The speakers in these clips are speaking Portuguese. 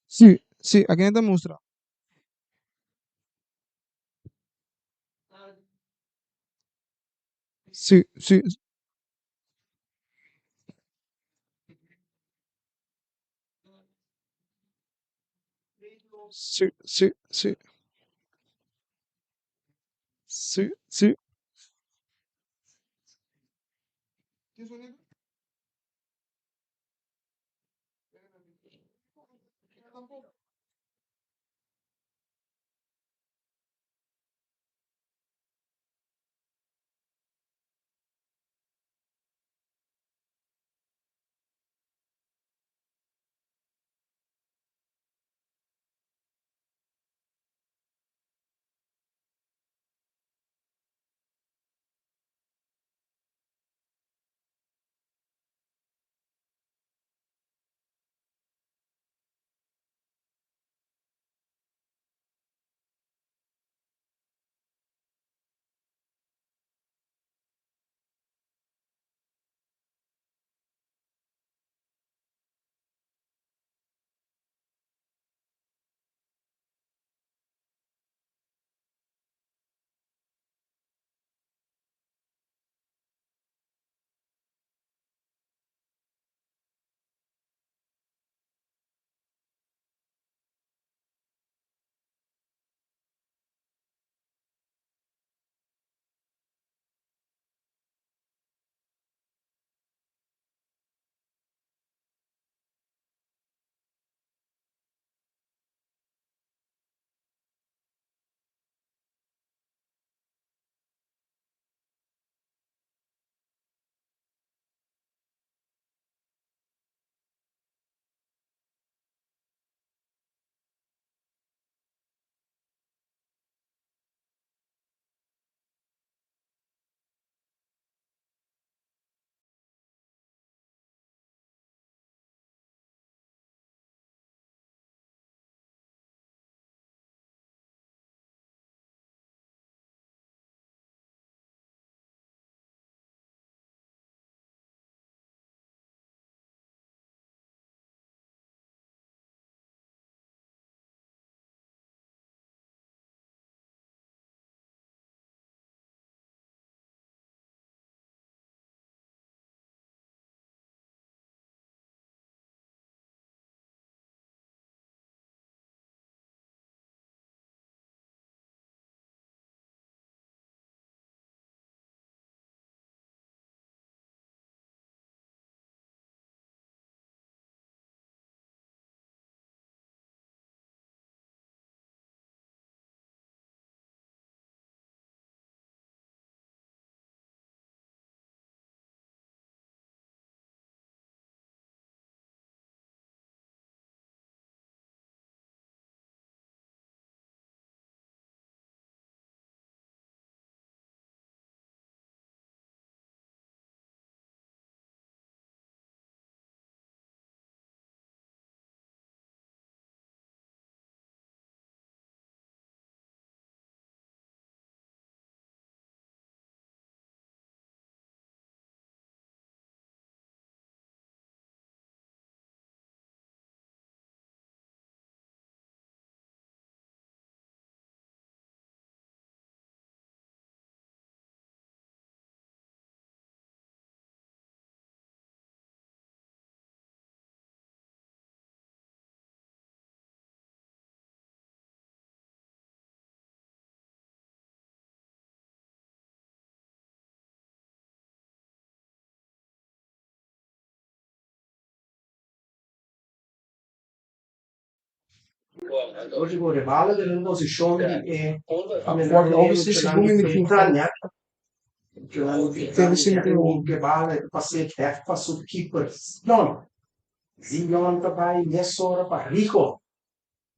Sì, sì, a che ne mostra? Sì, sì, sì, sì, sì, sì, sì. Vallahi o siz bugün de kimden kendisini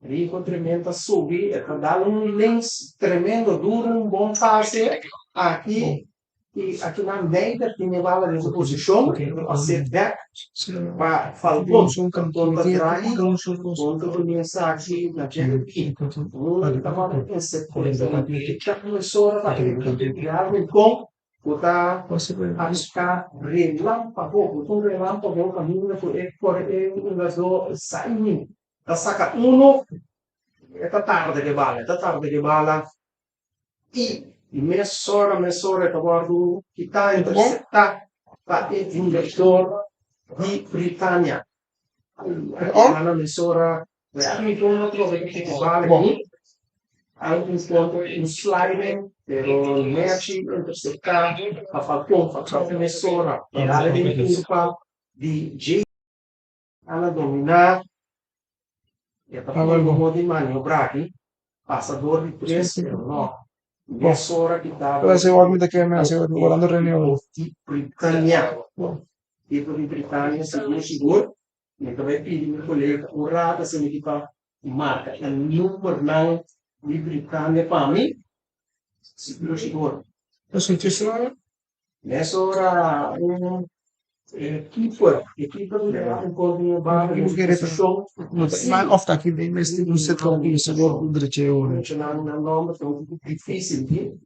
Rico tremenda subir, dar um lens tremendo, duro, um bom passe aqui. E aqui na média tinha bala de posição, a ser back, para Falcão, contra Draghi, contra o mensagem na GDP. Estava essa coisa, já começou a criar um com, botar a buscar relâmpago, um relâmpago caminho por um gasol saindo. Da saca uno, esta tarde que bala, e mezz'ora che guardo chi sta intercettando l'investore di Britannia. Una mezz'ora, mi torno che vale qui, anche un po' un sliding, però merci intercettare, a Falcon, facciamo mezz'ora, parlare di curva, di J, alla dominare, e poi un di maniobrati, passador di press, no. Mezz'ora che Puede dava ser igualmente que me hace volando Renew. di Britannia. Tipo di Britannia, sicuro, mentre vai pedi mi collega, un rata significa marca, il numero non di Britannia per me, sicuro. Lo Mezz'ora, equipo un po' di bar, Tipo que show, mais oft aqui vem nesse no setor do setor do direito. non c'è un nome difficile,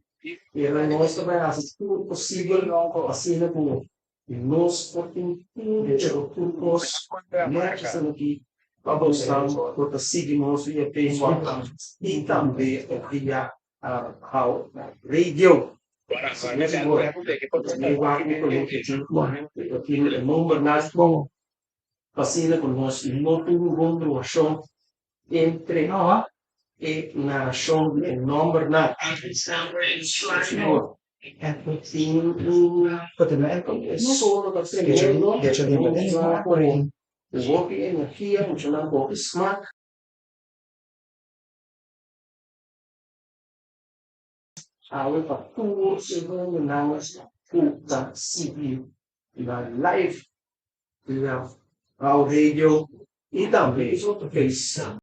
e la nostra vai a tutto possibile, assieme con il nostro turcos, mergi sono aqui, babosam, por seguimos via Facebook, e também via radio. Aqui no número nas vacina con nós e não tem um bom show entre nós e na show de número na solo da tremendo o golpe energia funcionando com smart aula para tudo segundo nas puta civil na live na ao radio e também fez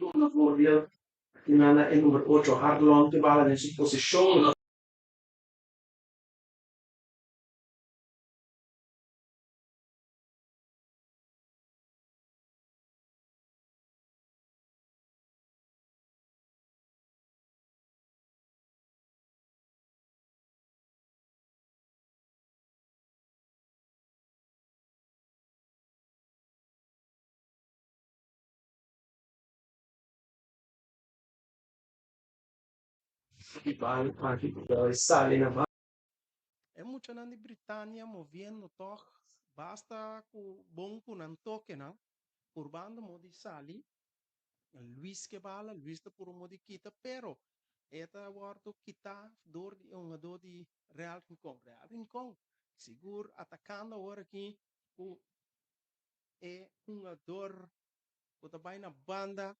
Voordeel. Inana en nummer 8 Harlon que bala en su posición. Y van aquí sale na ba. É muito na Britânia movendo toch basta com bom com não toque não por banda modi sali Luis que bala Luis tá por modi kita pero eta warto kita dor de um dor de Real Rincon seguro atacando agora aqui o é um dor o também na banda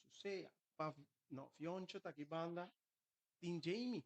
suceia pa no fioncho tá aqui banda Tim Jamie.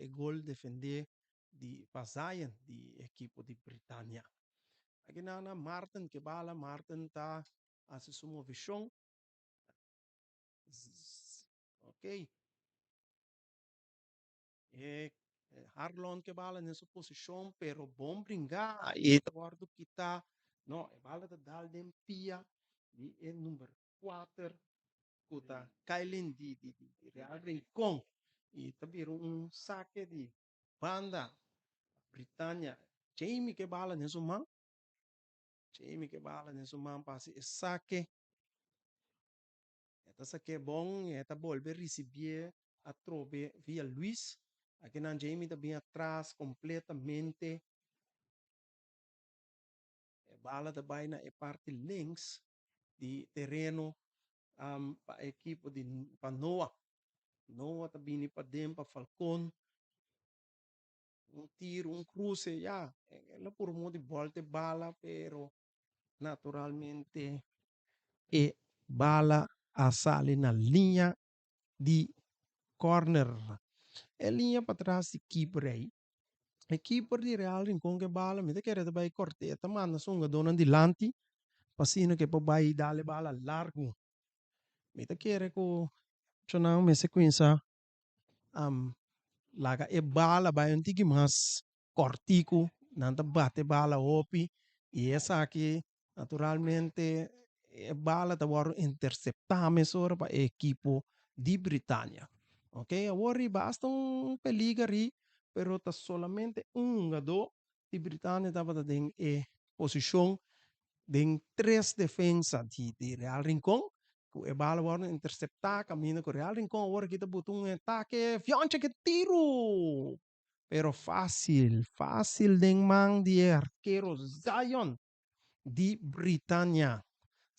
E gol defender di Pasayan di equipo di Britânia. Aqui na Martin que bala Martin tá a se suma vision. Ok. E Harlon que bala nessa posição, pero bom brincar. E guardo que tá, no, e bala da Dalden Pia, di e número 4, kuta Kailin di Real Rincon. E também saque de banda Britânia. Jamie que bala nessa man. Jamie que bala nessa man passa e saque. Eta saque bom, eta volver receber a trobe via Luis. Aqui na Jamie também atrás completamente. Bala também na parte links de terreno para a equipe de para Noah. Noah também para dentro para Falcon. Tiro, cruce, já. Ela por modo de volta bala, pero naturalmente e bala a sale na linha de corner. É linha para trás de keeper aí. A keeper de Real Rincon que bala, me te quer vai corteta, manda songa dona de lanti, passino que poi vai dale bala largo. Me te quer ko chonang me sequência laga e bala vai um tiki mas cortico, nanta bate bala opi, e essa aqui naturalmente e bala da war interceptar mesora para equipo de Britânia. Ok, agora basta peliga ri, pero tá solamente jogador de Britânia estava em posição Den tres defensa di Real Rincón. Ku e bala warna interceptar, camina com Real Rincón, agora kita butuh um ataque, fionche que tiro. Pero fácil den man di arquero Zion di Britânia.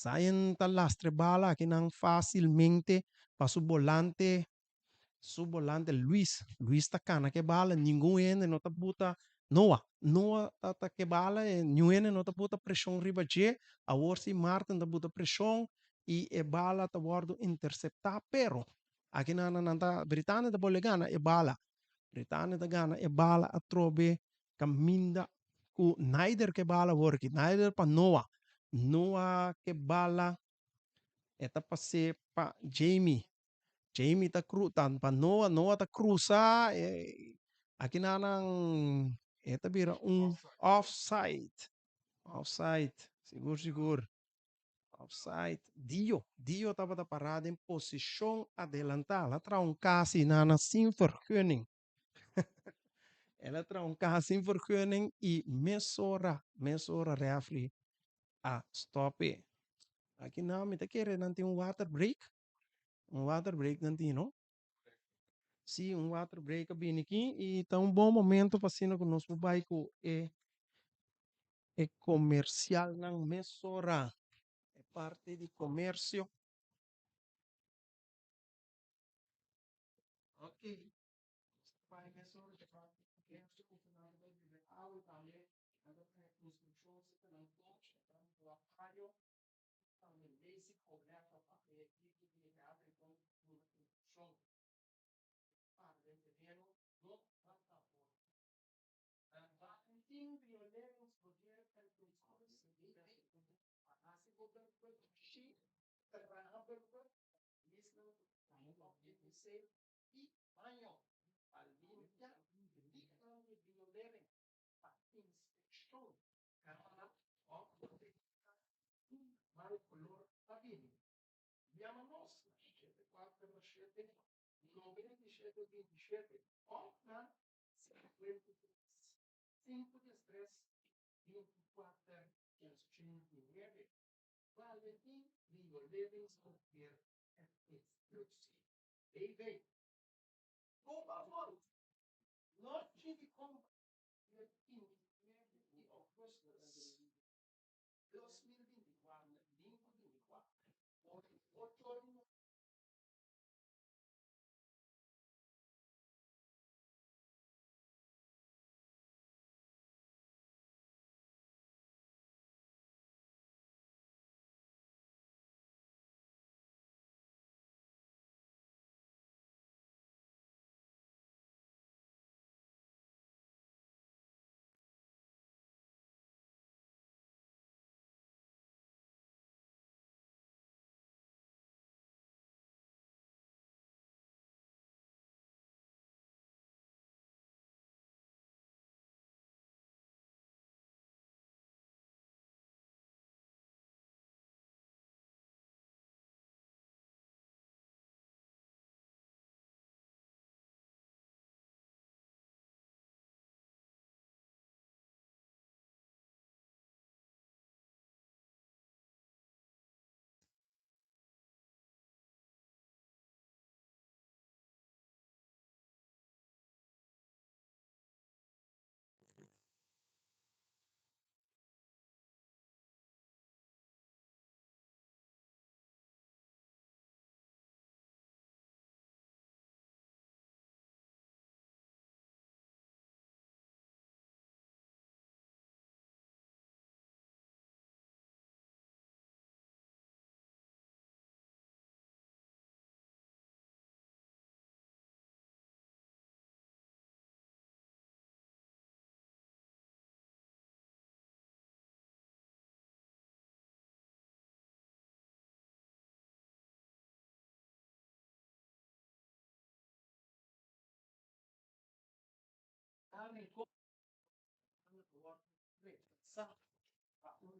Zion talastre bala que não facilmente para su volante Luis Tacana que bala, ninguém ene não tá buta Noah tá que bala, ninguém ene não tá buta pressão riba je, a Orsi Martin tá buta pressão e bala tá bordo interceptar, pero aqui na Britânia tá bole gana e bala, Britânia tá gana e bala a trobe caminda ku Naider que bala worki, Naider pa Noah que bala eta passe pa Jamie ta tanpa Noah ta cruza aqui na nang eta bira offside seguro offside Dio tava da parada em posição adelantada tra um casi na sem vergunning ela tra um casi sem vergunning e mesora referee a stop aqui na me tá querendo nanti um water break nanti no. Sim, um water break bem aqui e tá um bom momento para cima conosco bairro é comercial não mesora é parte de comércio. Ok. Vai mesora de parte de comércio com final de água também agora tem construção se não pode então o apoio também basic coberta para aqui que abre com construção parte de terreno no plataforma. Valentin Violeros poder she trabalhava isso não ser e banho a limpia de violere a inspeção cara o mal color sabine abbiamo nostra 74 97 27 8 53 5 de stress 24 509 Valentin Violeros poder exclusivo. Ei, vem. Por favor, note de compra de agosto 2024, 2024. 8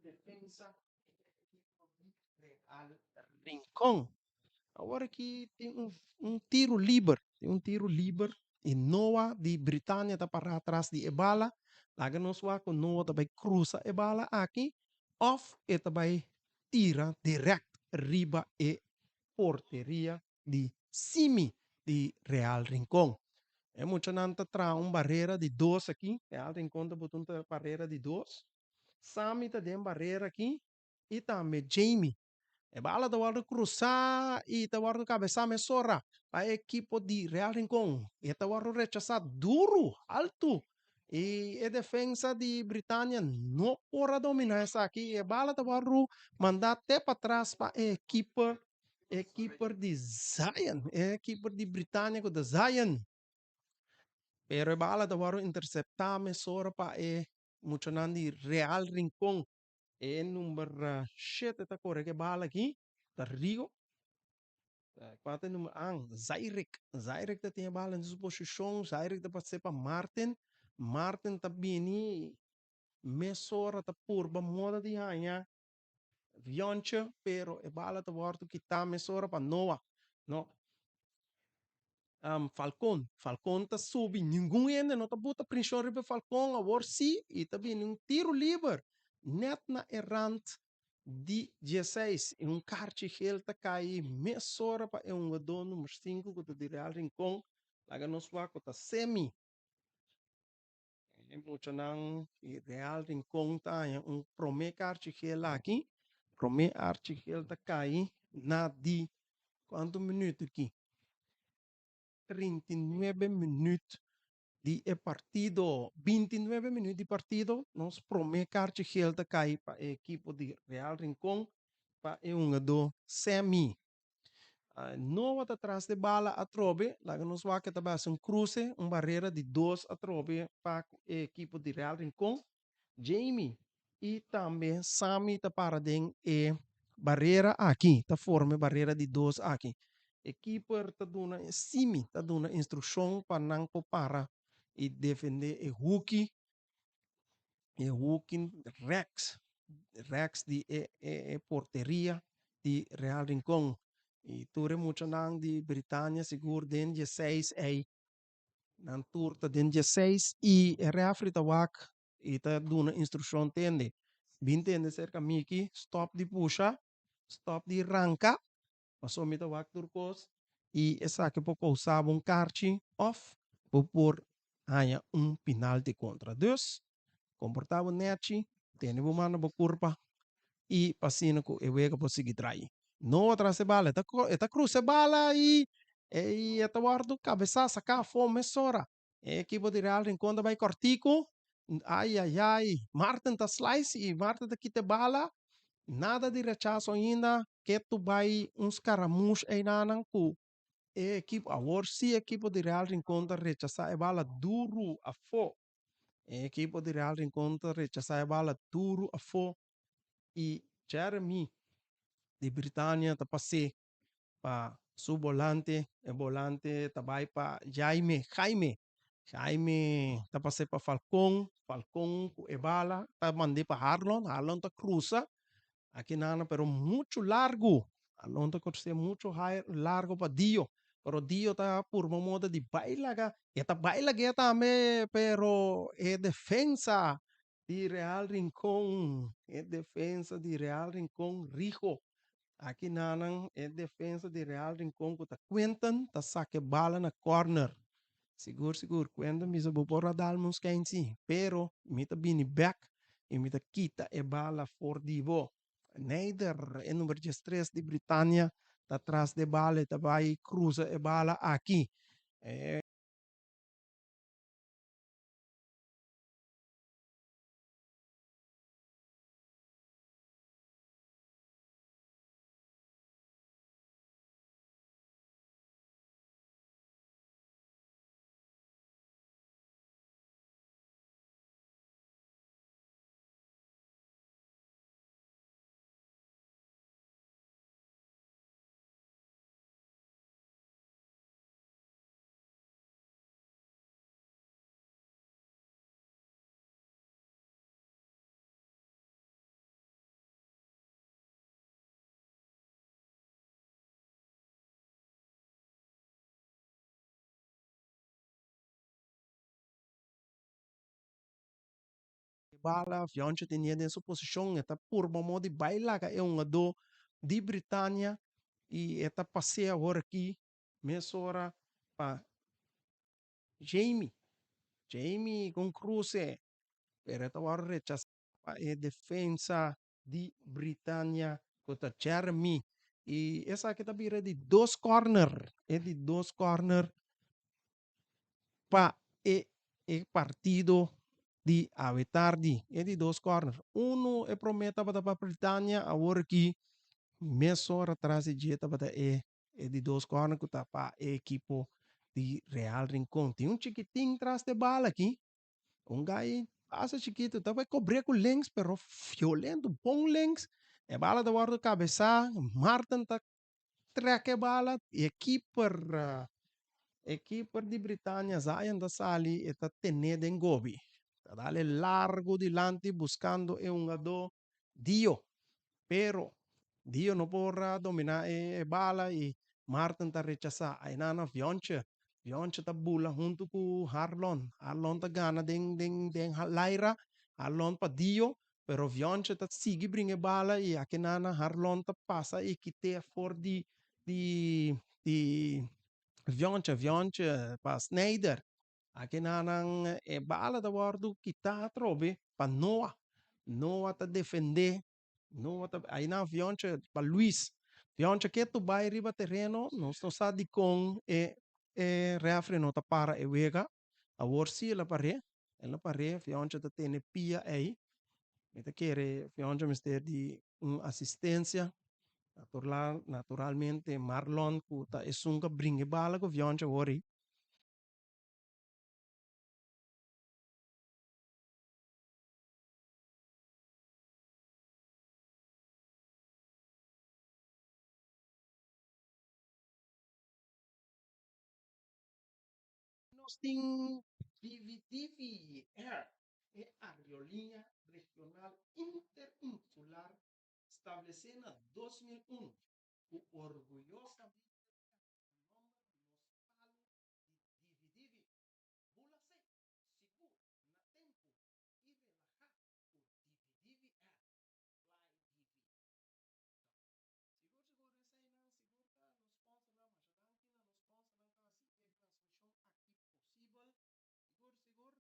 defesa Real Rincón. Agora que tem tiro livre, tem tiro livre e Noah de Britânia está para trás de Ebala. Lá que nós com Noah também cruza Ebala aqui of eta vai tira direct riba e porteria di Simi di Real Rincón. É muito nanta tra barreira de 2 aqui, Real Rincón tá botando barreira de 2. Sami tá tem barreira aqui e também Jamie. É bala da hora cruzar e da hora cabeçar me sora. A equipe de Real Rincón. E da hora rechazar duro, alto. E a defesa de Britânia não pode dominar essa aqui. É bala da hora mandar até para trás para a equipe de Zion. A equipe de Britânia de Zion. Pero é bala da hora interceptar me sora para a muito de Real Rincón. É número 7 tá corre que bala aqui. Da Rio. Quatro número Zairek. Zairek tá tem bala em posição. Zairek tá passar para Martin. Martin tá bem mesora tá purba moda de hanha. Vionche, pero e bala tá volta que tá mesora para Noah. No. Falcon. Falcon tá subi. Ninguém ainda não tá bota prisão ribe Falcon. Agora sim. E tá bem um tiro livre. Net na errant di 16 e um kart heel ta kai mesora pa e um do número 5 que de Real Rincón laga nos wako ta semi e mucho nang e Real Rincón ta um prome kart heel aqui prome kart heel ta kai na di quanto minuto aqui 39 minutos di partido 29 minutos de partido nos prome kart heel ta kai pa equipo de Real Rincón pa e um do semi no atrás de bala a trobe, lá nos vai que também um cruce, barreira de 2 a trobe para o equipo de Real Rincón, Jamie e também Sami tá para den e barreira aqui, tá forma barreira de 2 aqui. Equipe tá dando Simi tá dando instrução para não para e defender e hooking Rex de porteria de Real Rincón. E ture muito nang de Britânia seguro den 16 ei nan turta den 16 e reafrita wak e ta duna instrução tende bintende cerca miki stop di pusha stop di ranka paso mita wak turcos e essa que pouco usava carchi off por hanya penalti contra dus comportava nechi tene bumana bo curva e passino ko e wega po sigi trai no atrás de bala eta cruz de bala e eta guardo cabeça saca fome sora e equipo de Real Rincón vai cortico ai Martin ta slice e Martin ta quite bala nada de rechazo ainda que tu vai uns caramush aí nanan ku e equipo agora se equipo de Real Rincón ta rechazar e bala duro a fo e equipo de Real Rincón ta rechazar e bala duro a fo e Jeremy de Britânia tá passei para su volante e volante tá vai para Jaime tá passei para Falcón e bala tá mandei para Harlon tá cruza aqui nana pero muito largo Harlon tá cruza muito largo para Dio pero Dio tá por uma moda de bailaga e tá bailaga também pero é defensa de Real Rincón é defensa de Real Rincón Rijo aqui nanang é defesa de Real Rincón que tá Quentin tá saque bala na corner seguro Quentin misa bopora dalmos kensi pero mita bini back e mita kita e bala for divo Neider é número 3 de Britânia tá atrás de bala tá vai cruza e bala aqui bala, fionche tinha em sua posição, eta por modo de bailar, é do de Britânia, e eta passeia agora aqui, mesora para Jamie com Cruze, pero eta agora rechaça a defesa de Britânia contra Jeremy, e essa aqui tá vira de dois corner, é de dois corner para e partido di ave tardi e di dos corner. Uno e prometa para Britânia agora que meia atrás de dieta para e di dos corner que tá para equipo de Real Rincón. Tem chiquitinho atrás de bala aqui. Gai passa chiquito, tá vai cobrir com links, pero violento, bom links. E bala da guarda cabeça, Martin tá treque bala e equipe di Britânia Zion da Sali e tá tenendo em gobi. Tá dale largo dilante buscando un ado Dio, pero Dio não porra dominar bala e Martin tá rechazar. Aí nana Fionche tá bula junto com Harlon tá gana den Laira, Harlon pa Dio, pero Fionche tá sigue bringe bala e aqui nana Harlon tá passa e que te for di Fionche pa Snyder. Aqui nanang bala da wardu kita trobe pa Noah ta defender Noah ta aí na Fionche pa Luis Fionche que tu vai riba terreno não sa di com refre não ta para e wega a worsi ela pare Fionche ta tene pia aí meta querer Fionche mister di assistência naturalmente Marlon kuta esunga bringe bala ko Fionche wori. Nós tem DVDVR, é a aerolínea regional interinsular estabelecida em 2001, o orgulhosamente nome nos falo de DVDV. Bula sei, seguro, na tempo e relajar por DVDVR, Fly TV. Seguro, essa aí não, seguro, tá, nos sponsor não, mas já dá nos sponsor não, assim, é transmissão aqui possível. Seguro, e via de Digicel tá se possível com conexão por estação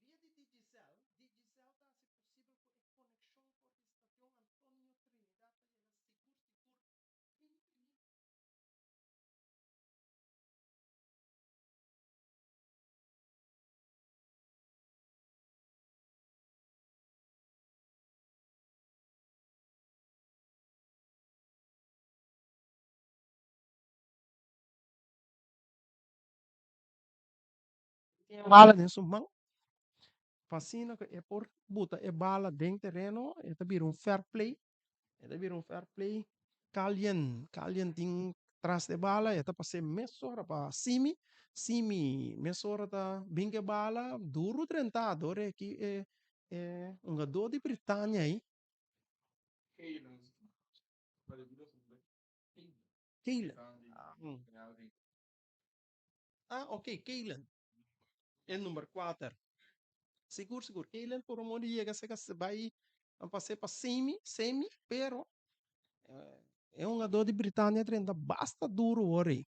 Antônio Trinidad, tá chega seguro, tem bala nisso, mão, fascina que é por buta, é bala dentro terreno, é também fair play, Kalien ting tras de bala, eta pa se mesora pa simi mesora ta binge bala, duro trentador que um gador de Britânia aí. Keilan. Ok, Keilan. É número 4. Seguro. Keilan por um monte de chega, se vai a passar para semi, pero é um gador de Britânia trenta basta duro ori.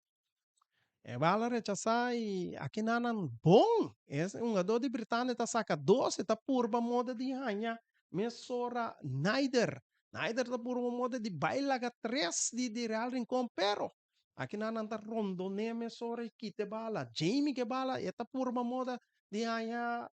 É bala rechazar e aqui nanan bom. É um gador de Britânia tá saca 12, tá purba moda de ranha. Mesora Naider tá purba moda de bailaga 3 de Real Rincón, pero aqui nanan tá rondone mesora e kite bala. Jamie que bala, e tá purba moda de ranha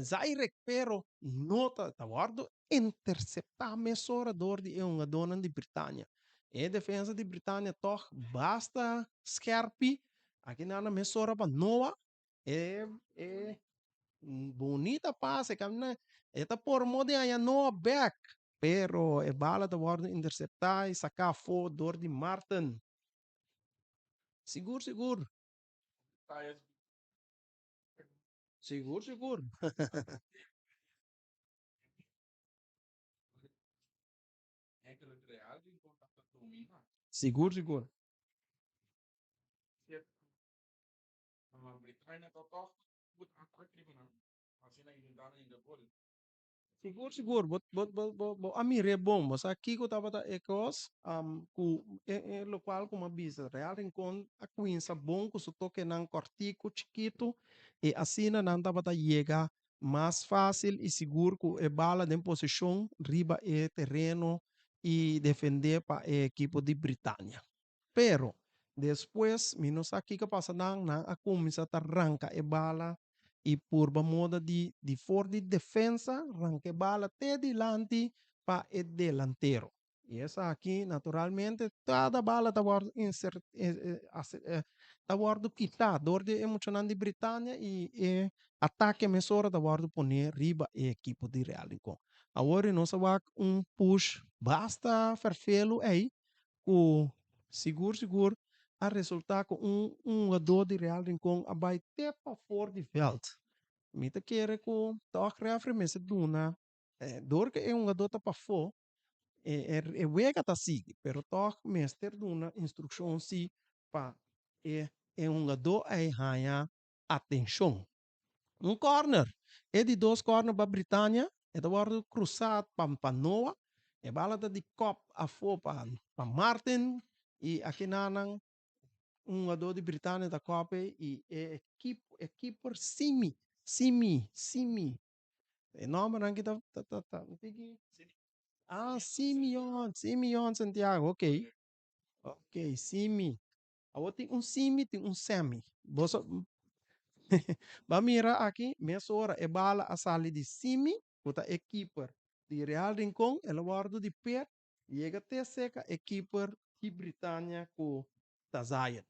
Zairek, pero nota tá guardo interceptar mesora dor de um gador de Britânia. E defesa de Britânia toch basta scherpi aqui na mesora para Noah é bonita passe camina eta por modo aí Noah back pero é bala da guarda interceptar e sacar fo dor de Martin seguro seguro Siguro, bot ami re bom, basta aqui ko tava ekos, ku lo qual como bisa, real rincon a sa bom ku su toque nan cortico chiquito, e assim nan tava llega mais fácil e seguro ku e bala de posição riba e terreno e defender para o equipo de Britânia. Pero depois, minus aqui que passa na a começa a arranca e bala e por moda de for de defensa, arranca e bala até delante para o delantero. E essa aqui, naturalmente, toda bala está insert, tá guardo quitar, dorde emocionante de Britânia e ataque mesora está guardo poner riba e equipo de Real Incon. Agora nós vamos push, basta farfelo aí, o seguro a resultar com um jogador de Real Rincon a vai ter para fora de veld. Mita quer que toque refre mesa duna, dor que é um jogador para fora, é wega tá sigue, pero toque mester duna instrução si para é um jogador aí ganha atenção. Um corner, é de dois corner para Britânia, é do guarda cruzado para Noah, é bala de cop a fora para Martin, e aqui nanang um jogador de Britânia da Copa e equipe Simi. O nome não kita Simeon Santiago, ok, Simi. Agora tem Simi, tem Semi. Você vai mirar aqui, meia hora é bala a sala de Simi, outra equipe de Real Rincon, ela guarda de pé, e até seca equipe de Britânia com Tazayan.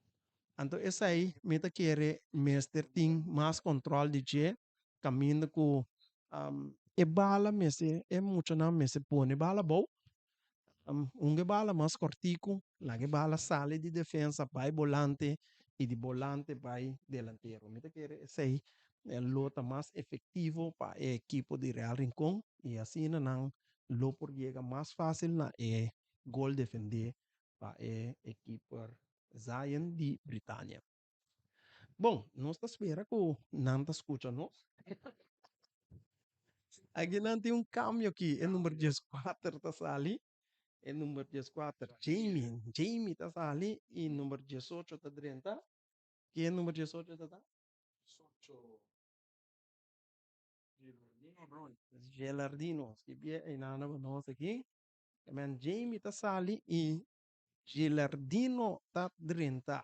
Então, essa aí, meta querer mestre tem mais controle de je, caminho com e bala mese é muito não mese pone bala bom, bala mais cortico, lá que bala sale de defesa, vai volante e de volante vai delantero. Meta querer essa aí é lota mais efetivo para a equipe de Real Rincon e assim não lo por chega mais fácil na gol defender para a equipe Zion de Britânia. Bom, nós está espera que não está escutando. Aqui não tem cambio aqui. É número 14 está ali. É número 14. Jamie está ali. E número 18 está dentro. Que é número 18 está? Gelardino. Se bem aí na nós aqui. Mas Jamie está ali e Gelardino está dentro.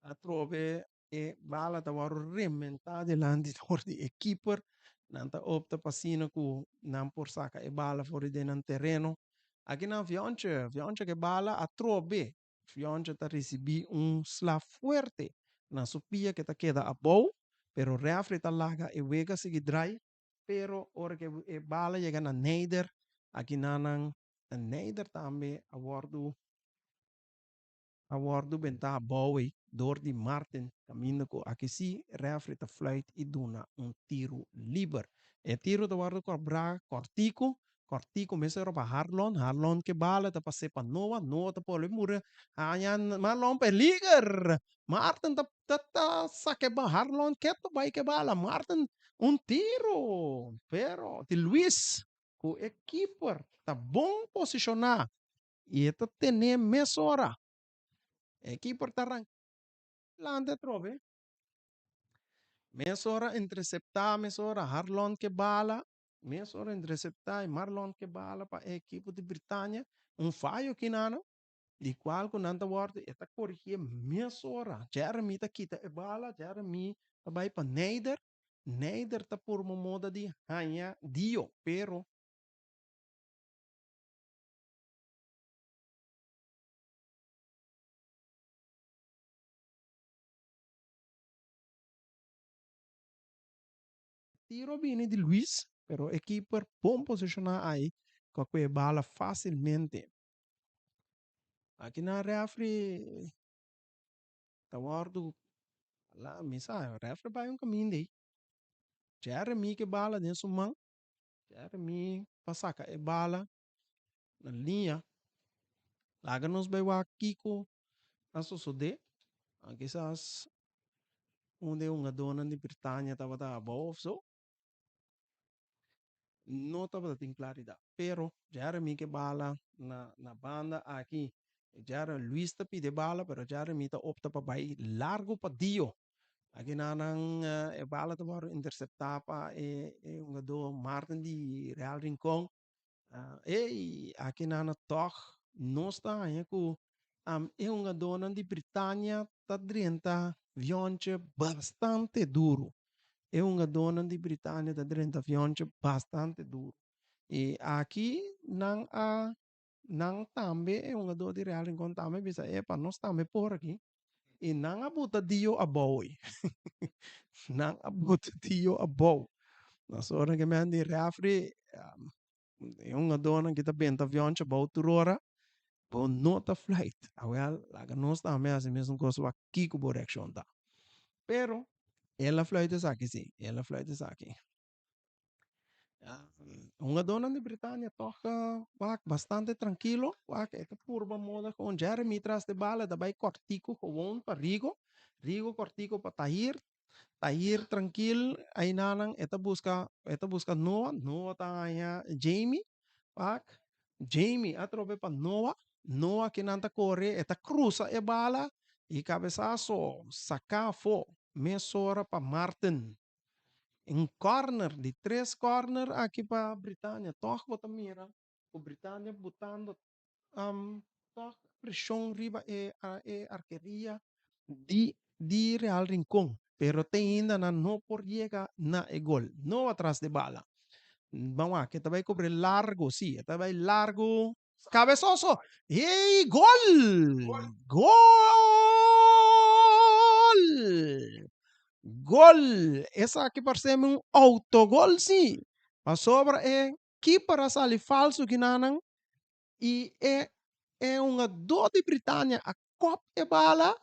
A trove e bala da waru rementa de landi di equiper nanta opta pasina ku nan por saca e bala fuori de nan terreno aqui na Fionce che bala a trove Fionce ta recibi un sla fuerte na supia che ta queda a bow pero reafri ta laga e wega sigi dry pero ora che e bala llega na Neider aqui nanan a Neider tambe a wardu benta Bowie door die Martin caminho ko aqui si refri ta flight e duna tiro liber e tiro da wardu cortico mesero pa Harlon ke bala ta passe pa Noah ta pole mure anyan Marlon pe liger Martin ta sake ba Harlon ke to bai ke bala Martin tiro pero ti Luis ko equiper ta bom posicionar e ta tene mesora equiper ta lante trove. Mesora interceptar, mesora Harlon que bala, mesora interceptar e Marlon que bala para a equipe de Britânia. Falho que não, de qual que não word, eta corrigir mesora. Jeremy tá quita e bala, Jeremy vai para Neider. Neider tá por uma moda de ganhar dio, pero tiro viene de Luis, pero equipe bom posicionar aí, com a bala facilmente. Aqui na refri, tá guardo lá, misa, refri vai caminho daí. Jeremy que bala dentro man, Jeremy passaca e bala na linha. Laga nos vai wa Kiko, na susode, quizás onde uma dona de Britânia tava da boa, so. no estaba tem claridad. Pero ya era mi que bala na banda aqui. Ya era Luis te pide bala, pero ya era mi te opta pa bay largo pa Dio. Aqui nanang e bala te baru interceptar pa un do Martin di Real Rincon. Aqui nana toch não está aí com um dona de Britânia tá drenta vionche bastante duro. É uma dona de Britânia tá drenta vionche bastante duro. E aqui não tambe é uma dor de real em conta me bisa é para nós tambe por aqui. E não abuta dio a boy. Não abuta dio a boy. Nós horas que me andi refri yung dona kita benta avião cha bau turora bo nota flight awel laga nos ta me assim mesmo coisa aqui com direction tá pero ela flight é aqui sim ela flight é aqui uma dona de Britânia toca bastante tranquilo wak é que purba moda com Jeremy tras de bala da vai cortico com para Rigo cortico para Tahir tranquilo aí nanang eta busca Noah tá aí Jamie Pak, Jamie atrope pa Noah que nanta corre, eta cruza e bala e cabeçaço, sacafo, mesora pa Martin. Em corner, de 3 corner aqui para Britânia, toch bota mira, o Britânia botando toch pressão riba e arqueria de Real Rincón, pero tem ainda na não por llegar na e gol, não atrás de bala. Vamos lá, que vai cobrir largo, sim, vai largo. Cabeçoso! E gol! Gol! Gol! Essa aqui parece um autogol, sim. A sobra é que para sair falso que nanang e é uma dor de Britânia a cop e bala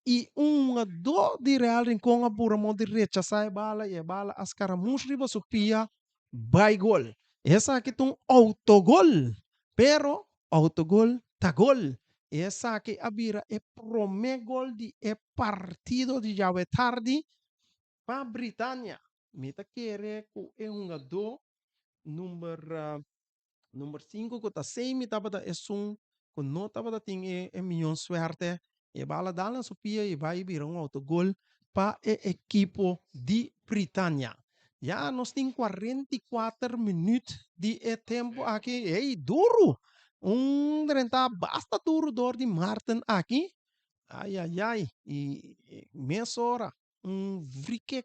e uma dor de Real Rincón a pura mão de rechazar a bala e a bala as caramuns riba supia by gol. Essa aqui tem um autogol, pero autogol tá gol. Essa aqui a vira é prome gol de é partido de Jave tarde para Britânia. Meta querer que é uma dor número 5 que tá sem me tava é que não tava tem é milhão suerte e bala dala supia e vai virar um autogol para o equipo de Britânia. Já nós tem 44 minutos de tempo aqui. Ei, duro! Renta basta duro de Martin aqui. Ai, ai, ai. E meia hora. Vrique,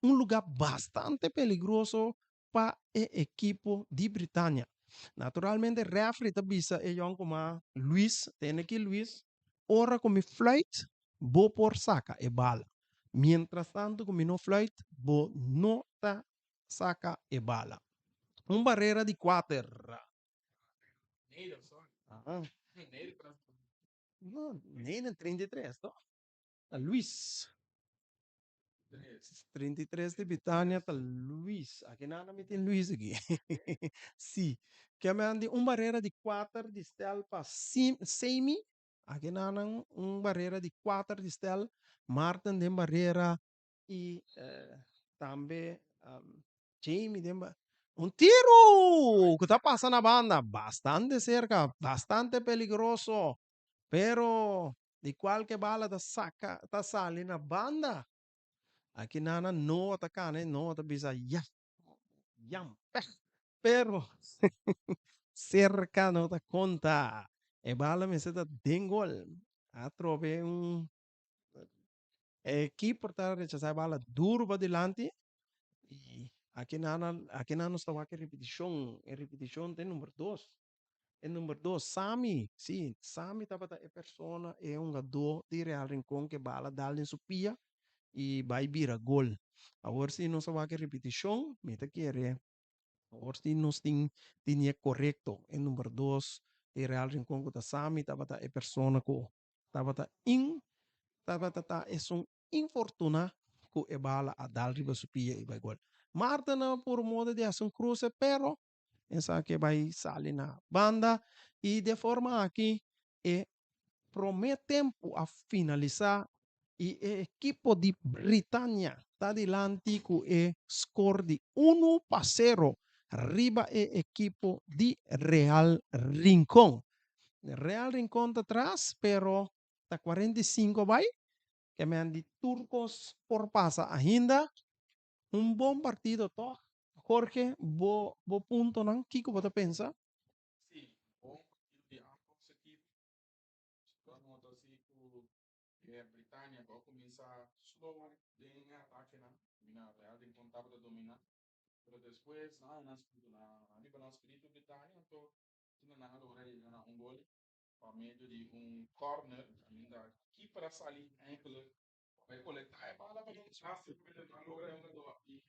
um lugar bastante perigoso para o equipo de Britânia. Naturalmente, refri bisa e yung kuma Luis, tem que Luis, ora como flight, bo por saca e bala. Mientras tanto, como no flight, bo no ta saca e bala. Barreira de 4. Ah, no, nem 33, no? Luis. 33 de Britânia tá Luis. Aqui nada me tem Luis aqui. Sim. Que me andi barreira de 4 de stel para semi. Aqui nada barreira de 4 de stel. Martin de barreira e também Jamie de tiro que está passando a banda. Bastante cerca, bastante peligroso. Pero de qualquer bala da saca, tá salindo na banda. Aqui nana no atacane, no atabisa yam pero cerca no ta conta. E bala me seta dengol. Atrove aqui portar rechazar bala duro para delante. E aqui nana estava aqui repetição tem número 2. E número 2, Sami, sim, Sami estava a persona é um jogador de Real Rincón que bala dá em supia e vai virar gol. Agora se não vai que repetição, meta querer. Agora se não tinha correto. Em número 2, de Real Rincón que Sami estava a persona que estava é um infortuna que e bala a dar riba supia e vai gol. Marta na por modo de ação cruze, pero essa que vai sair na banda e de forma aqui promete tempo a finalizar e o equipo de Britânia está delante con el score de 1-0 arriba el equipo de Real Rincón. Real Rincón está atrás, pero está 45 vai, que me han de turcos por pasa ainda. Un buen partido, toch? Jorge, bo punto, ¿no? Kiko, ¿vos te pensa? Sim, bom partido de ambos equipos. Vamos assim que a Britânia vai começar slow em ataque, né? Na Real tem contato de dominar, mas depois na nível do espírito Britânia, então tinha na hora de ganhar gol por meio de corner, ainda aqui para sair amplo, vai coletar a bola para não chance para tentar lograr um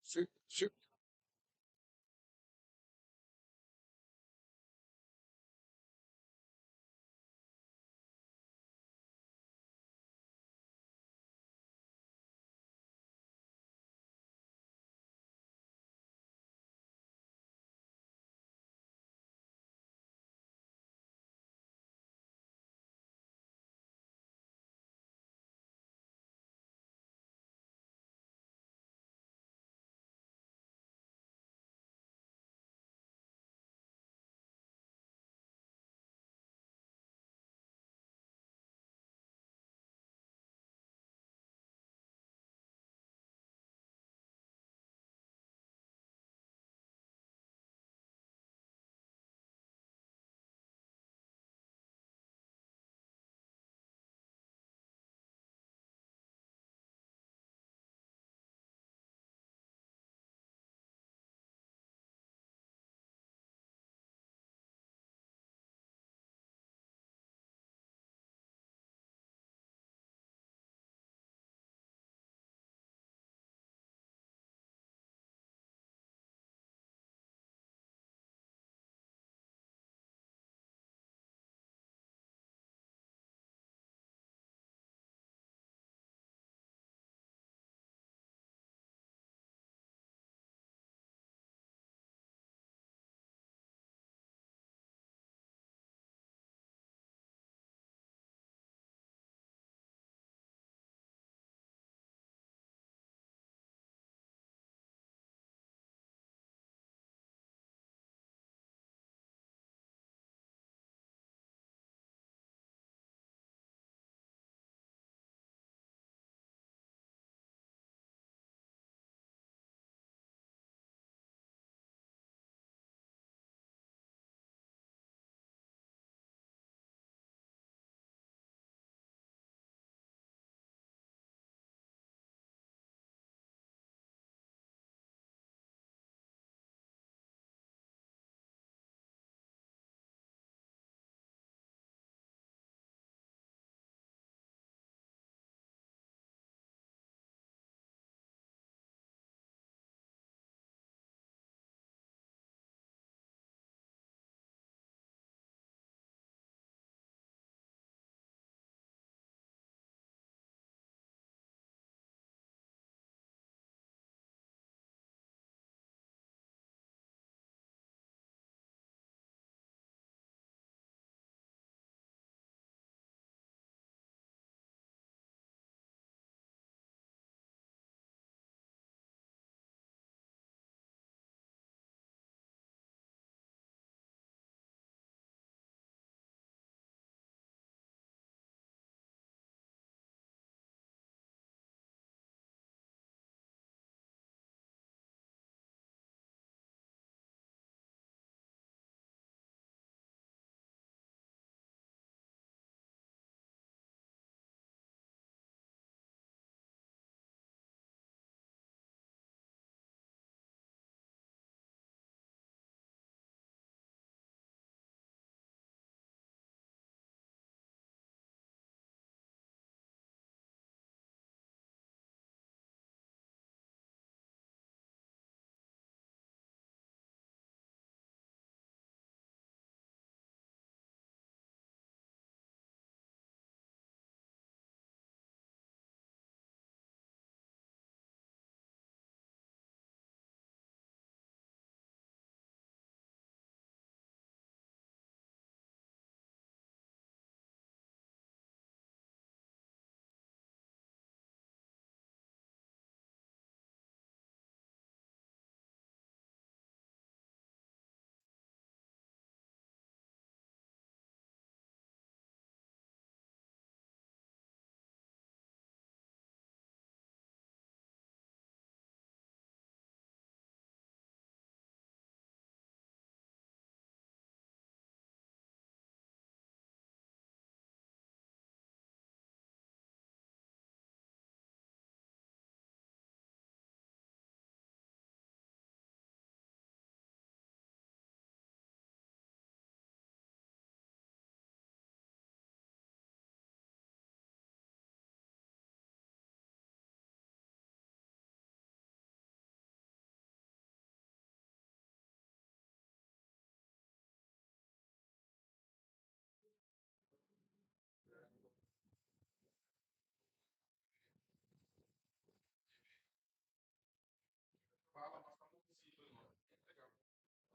Sì, sì.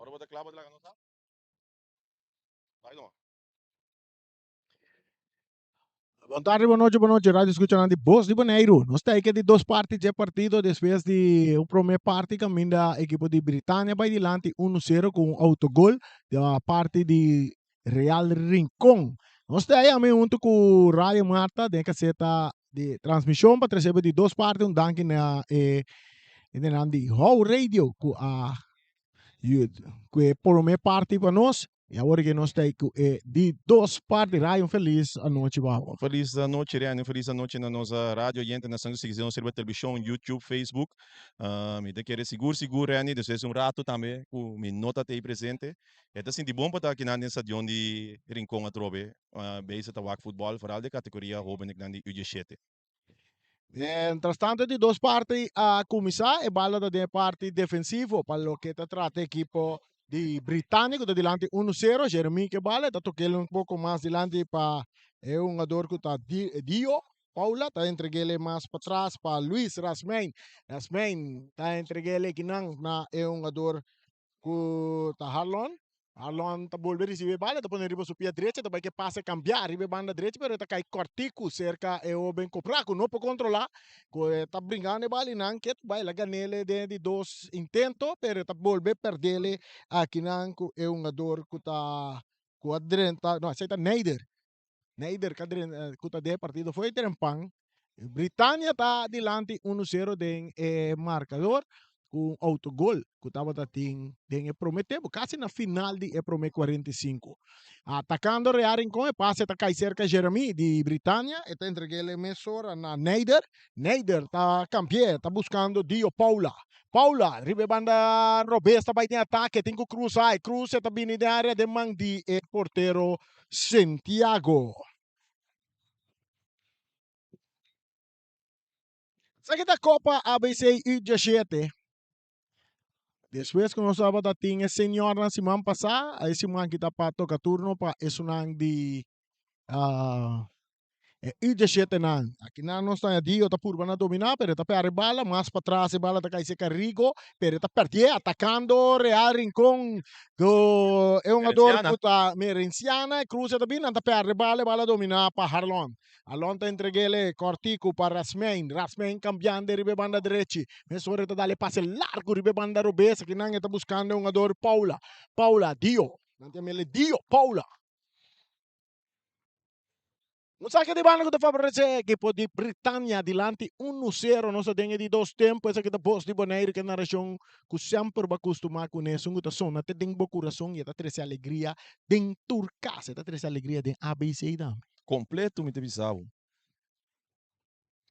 Ora bota clavo della canota. Vai no. Boa noite, rádio escuchando de Voz de Bonaire. Nós temos aqui de duas partes de partido, depois de o primeiro parte, caminho da equipe de Britânia, vai adiante 1-0 com um autogol da parte de Real Rincón. Nós temos aí junto com o Rádio Marta, de caseta de transmissão, para receber de duas partes, danke na de How Radio, com a primeira parte para nós. E agora que nós temos de duas partes, Rádio, feliz a noite, Babo. Feliz noite, Riane. Feliz noite na nossa rádio, gente, na Sangue Seguição, Serva Televisão, YouTube, Facebook. Me de querer seguro, Riane, depois rato também, com minha nota aí presente. É assim, de bom para estar aqui na estadião de Rincón a Trobe, base a futebol, foral de categoria, jovem, na de UG7. Entretanto, de duas partes a começar, e bala da parte defensivo, para o que trata equipo de Britânico, da dilante 1-0, Jeremy que bala, está tocando pouco mais dilante para um jogador que está Dio, Paula, está entregando mais para trás para Luis Rasmein. Rasmein está entregando que não na jogador que está Harlon. Harlon está volver a receber bala, depois arriba su pia direita, depois que passa cambiar, arriba banda direita, pero está cai cortico cerca o ben copraco, não pode controlar, está brincando bala e não que vai lá ganele de dois intentos, pero está volver perder aqui não é jogador que está com adrenta, não, aceita Neider que está de partido foi trempang. Britânia está adiante 1-0 de marcador com autogol que estava dating den prometeu quase na final de Prome 45. Atacando Real Rincón e passe a cai cerca Jeremy de Britânia e está entregue emissora na Neider. Neider está campeão, está buscando Dio Paula. Paula, ribe banda Roberta vai ter ataque, tem que cruzar, cruza está vindo da área de Mandi e porteiro Santiago. Sa kita Copa ABC U17. Después que nós estava da tinha senhor na semana passada, aí semana kita pa toca turno pa esunang di U17 na. Aqui na nós está dio tá por na dominar, pero tá per bala, mais para trás bala tá cai se carrigo, pero tá perder atacando Real Rincón. É um jogador que tá Merenciana, cruza tá bem, tá per bala dominar para Harlon. Harlon tá entreguele cortico para Rasmein. Rasmein cambiando ribe banda direita. Mesore tá dale passe largo ribe banda Robesa, que não tá buscando um jogador Paula. Paula Dio. Não tem ele Dio Paula. Não sabe que de banda que favorece a equipe de Britânia dilante 1-0, nós temos de dois tempos, essa que da Voz de Bonaire, que na região que sempre vai acostumar com isso, que são até tem bom coração e até traz alegria, tem turcas, até traz alegria de ABC da. Completo, me bisavo.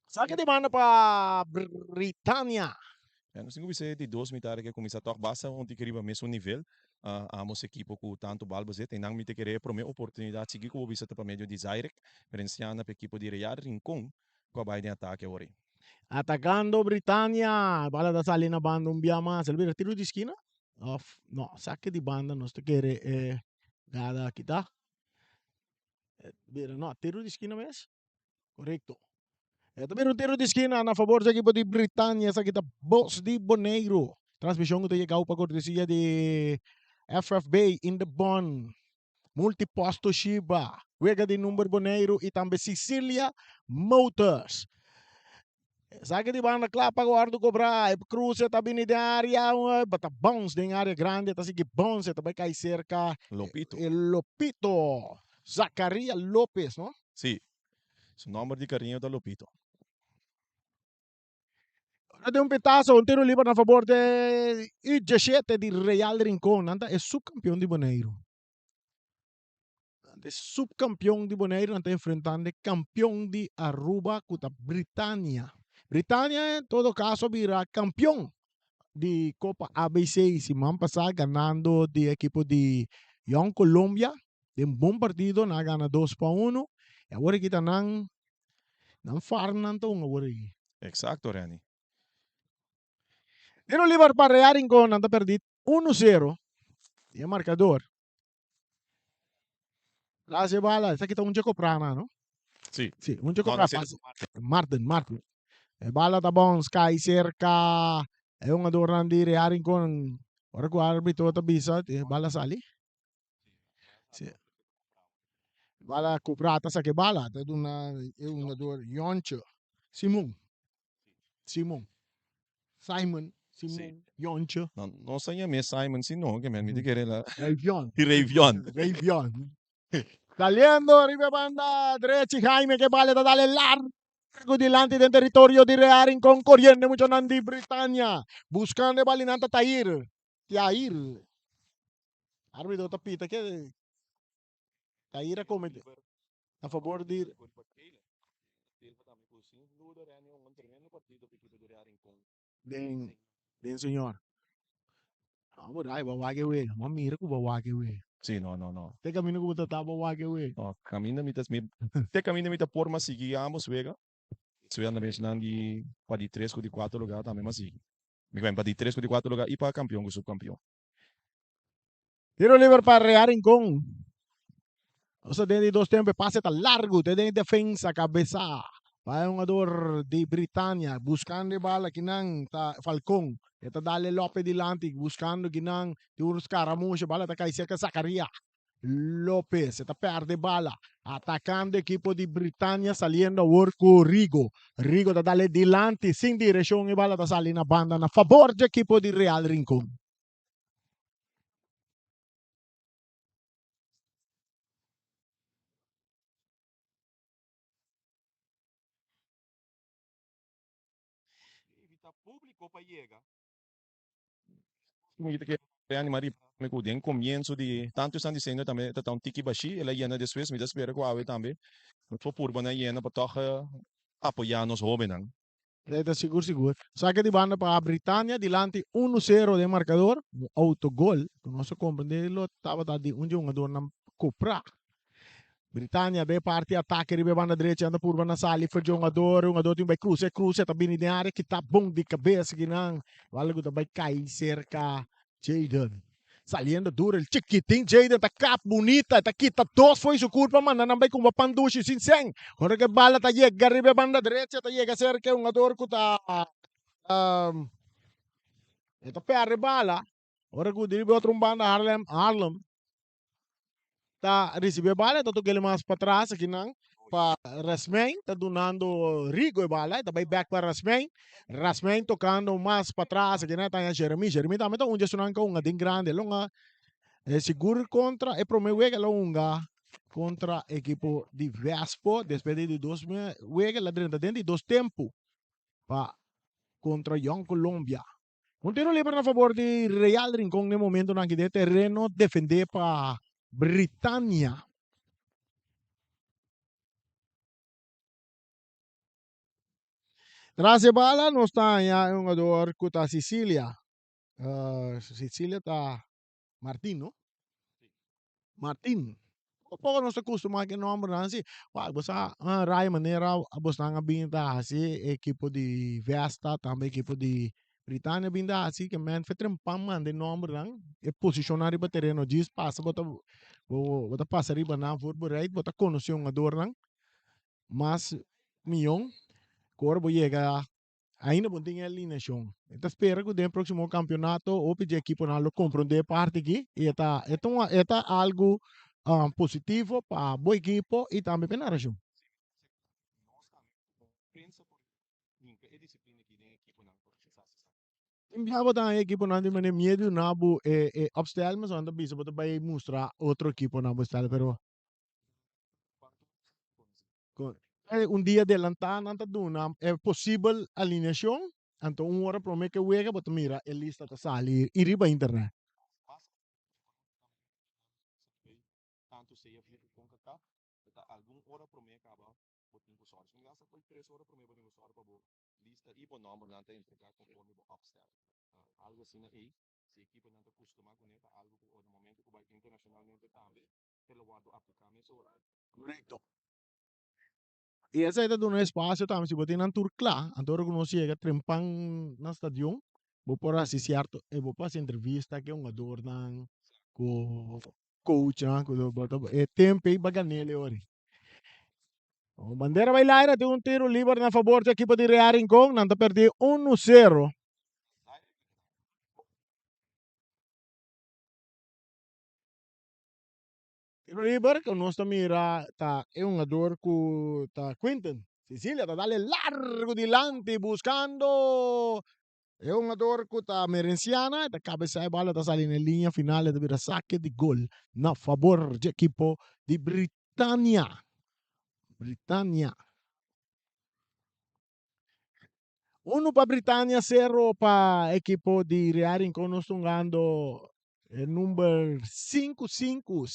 Sabe que de banda para Britânia. Nós temos que de dois militares que começam a tocar basta onde queria mesmo nível. A nossa equipe com tanto balbazet, tem não me te querer para minha oportunidade seguir com o visita para meio de Zairek, verenciando para equipe de Real Rincón, com a baile de ataque agora. Atacando Britânia, bala da salina banda biama, selvira tiro de esquina? No, saque de banda, nós te querer gada kita. No, tiro de esquina mesmo? Correcto. Também um tiro de esquina na favor da equipe de Britânia, essa aqui da Voz de Bonaire. Transmissão que chegou para cortesia de FFB in the Bond. Multiposto Shiba. Wega de número Bonaire e também Sicilia Motors. Sabe de banda clapa guarda cobrar, cruza tá bem de área, bata bounce de área grande, tá seguir bounce, tá vai cair cerca. Lopito. Lopito. Zacaria Lopes, não? Sim. Su nome de carinho da Lopito. De un petazo, un tiro libre a favor de U17 di Real Rincón. Anda é subcampeão de Bonaire. Anda é subcampeão de Bonaire, anda enfrentando campeão de Aruba contra Britânia. Britânia, em todo caso, virá campeão de Copa ABC semana passada, ganando de equipo de Young Colombia. De um bom partido, na gana 2-1. E agora que está não farnam tão agora. Exacto, Rani. Tiro libre para Real Rincón, anda perdido 1-0. E o marcador. Lá se bala, essa aqui está um Jacob Prana, não? Sim. Sim, um Jacob Prana. Martin. Bala tá bom, cai cerca. É um adorno de Real Rincón. Ora com o árbitro tá bisa, bala sali. Sì. Bala cuprata sa che bala, è un ador Yoncho. Simon. Simon. Simon. Yoncho. Não sei me Simon Sino, que me Mm. querer la Ravion. Ravion. Ravion. Saliendo, arriba banda, derecha Jaime che vale da dare largo delante del territorio di Rearing con corriente mucho Nandi Britannia. Buscando balinanta Tair. Tair. Árbitro tapita che Tair come a favor di den senhor. Vamos dar, bawage we. Mamira ko bawage we. Sim, não. Te camino ko tata bawage we. No, caminha mitas me te caminha mita por mas seguíamos vega. Se anda mesmo nangi para de 3 com de 4 lugar também mas sim. Me vem para de 3 com de 4 lugar e para campeão com subcampeão. Tiro libre para Rearing con. O sea, dentro de dos tempos, pase tan largo, te den defensa, cabeza. Para un jugador de Britannia, buscando bala, kinang Falcón. Ito dale Lopez delante, buscando kinang Tiurus Caramucho, bala ta kay Seca Zacaria. López, esta perde bala, atacando equipo de Britannia, saliendo a work Rigo. Rigo ta dale delante, sin dirección y bala ta sali na banda na favor de equipo de Real Rincón. Evita público para llegar. Como que Reani Mari me cuiden comienzo de tanto estão dizendo também tá um tiki baixi, ela ia na después, me espera com a ave também. Não foi por bana ia na para toca apoiar nos jovens. Ito siguro. Saque de banda para Britannia, delante 1-0 de marcador, um autogol. Não se compreende, lo estava de um jogador na Cupra. Britannia de parte ataque ribe banda direita anda por banda sali foi jogador tem vai cruz tá bem de área que tá bom de cabeça que não vale que vai cair cerca Jaden saliendo duro el chiquitín Jaden tá cap bonita tá aqui tá dos foi su culpa man não vai com uma pandushi sin sen ora que bala tá chega ribe banda direita tá chega cerca jogador que tá ito perde bala ora que ribe outro banda Harlem tá receber bala tá tocando mais para trás aqui não para Rasmein tá donando Rigo e bala tá vai back para Rasmein tocando mais para trás aqui não tá a Jeremy também tá onde sonando com um grande longa seguro contra e promete que longa contra equipo de Vespo después de dos meses la dentro de dos tempos para contra Young Colombia. Un tiro libre a favor de Real Rincón de momento aqui de terreno defender para Britannia. Tras bala não está já um jogador que está Sicília. Sicília está Martin, não? Martin. Pouco não se costuma que nome não assim. Você rai maneira você não binda assim equipo de Vesta também equipo de Britannia binda assim que man foi trempam man de nome não é posicionar para terreno diz passa bota passa riba na futebol right bota conhecer um jogador não mas milhão Corvo chega ainda não tem alineação. Então espera que no próximo campeonato o pedir equipo não lo compreender parte aqui e é algo positivo para o equipo e também para a nação. Enviava da equipo não de maneira medo na bu upstel mas anda bisa bota vai mostrar outro equipo na bu style pero un dia adelantar não tá dando é possível alineação então hora promete que wega bota mira a lista tá sali e riba internet tanto seja feito com cacá, tá algum hora promete acaba botin com sorte. Não gasta por 3 horas promete botin com sorte para lista e por nome não tem entregar conforme o upstep. Algo assim aí, se a equipe não está acostumada com isso, algo que no momento que vai internacionalmente também, pelo lado aplicar nesse horário. correto e essa é do espaço também se botin na turcla antoro que não chega trempang na stadion vou por assim certo e vou passar entrevista que jogador não com coach com bota é tempo e baganele ori bandeira vai lá tem um tiro livre na favor da equipe de Real Rincón não tá perder 1-0 River, que nós mira, tá, é um jogador que tá Quinton. Sicilia tá dale largo dilante buscando. É um jogador que tá Merenciana, tá cabeça a bola tá salindo em linha final de vira saque de gol na favor do equipo de Britânia. Britânia. Uno para Britânia, zero para equipo de Real Rincón, nós jogando el número 55,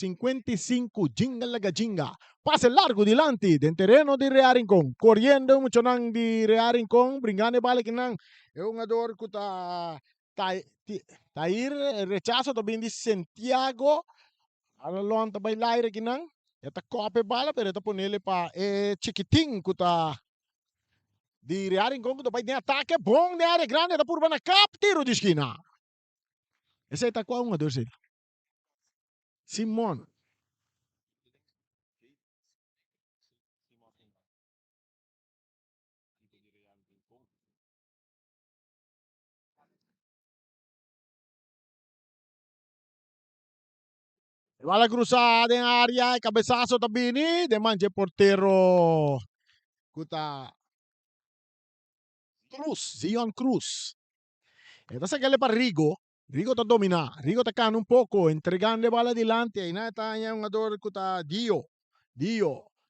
Jinga Laga Jinga. Pase largo dilante, del terreno de Real Rincón. Corriendo mucho nang de Real Rincón, brincando bala que nang. É um jogador que tá ir, rechazo também de Santiago. Alalon tá bailar que nang. Eta cope bala, pero eta ponele pa chiquitín que tá di Real Rincón que vai de ataque bom de área grande da curva na cap tiro de esquina. Esse aí tá qual um dois Simon. Bola cruzada em área, cabeçazo da Bini, de manje porteiro Kuta Cruz, Zion Cruz. Entonces que le para Rigo, Rigo está domina, Rigo está cano un poco, entregando bola adelante, y nada está en un jugador que está Dio,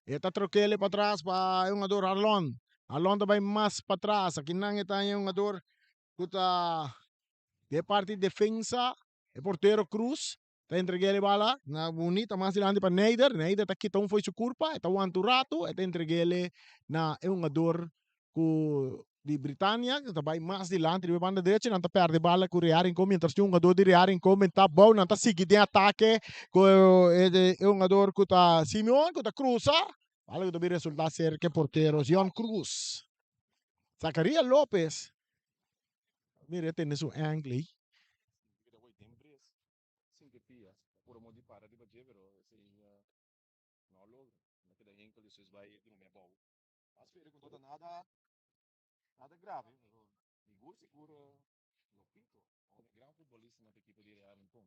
está troquele para atrás para un jugador Arlon também mais para trás, aqui não está em um jogador que está de parte de defensa, o porteiro Cruz, está entregando a bola, na bonita mais adelante para Neider está aqui, então foi sua culpa, está um rato, está entregando na um jogador di Britânia, que vai mais adelante, de banda direita, não está perde bola com o Real Rincón, mientras que um jogador de Real Rincón está bom, não está seguindo em ataque, com um jogador que está Simeon, que está cruza, bola que deve resultar ser que porteiro, Zion Cruz. Zacarías López, mire, tem su angle. Nada grave. Seguro, seguro. Lo pinto. Un gran futbolista en el equipo de Real Rincón.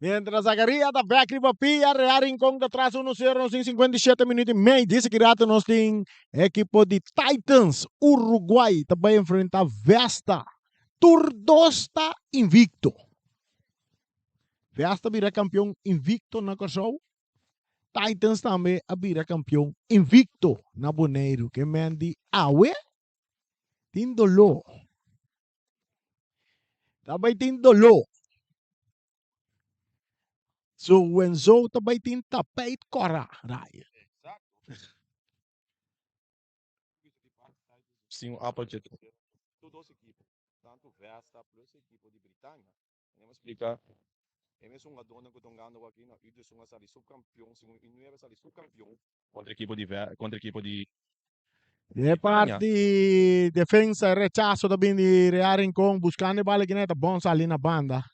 Mientras Zacarías está back papilla, Real Rincón atrás 1-0 nos 57 minutos e meio. Dice que rato nos tem equipo de Titans, Uruguai, também enfrenta Vesta. Tour 2 está invicto. Vesta vira campeão invicto na Corsou. Titans também vira campeão invicto na Boneiro. Que mendi awe, tindolo. Também tindolo. So when zo também tem tapete cora, rai. Sim, a partir de todos os equipos, tanto Vesta plus a equipo de Britânia. Vamos explicar. É um adorno que estão ganhando aqui na Ilha de Sunga subcampeão, e não é subcampeão contra a equipo de De parte defensa e rechazo também de Real Rincón, buscando bala que neta bom ali na banda.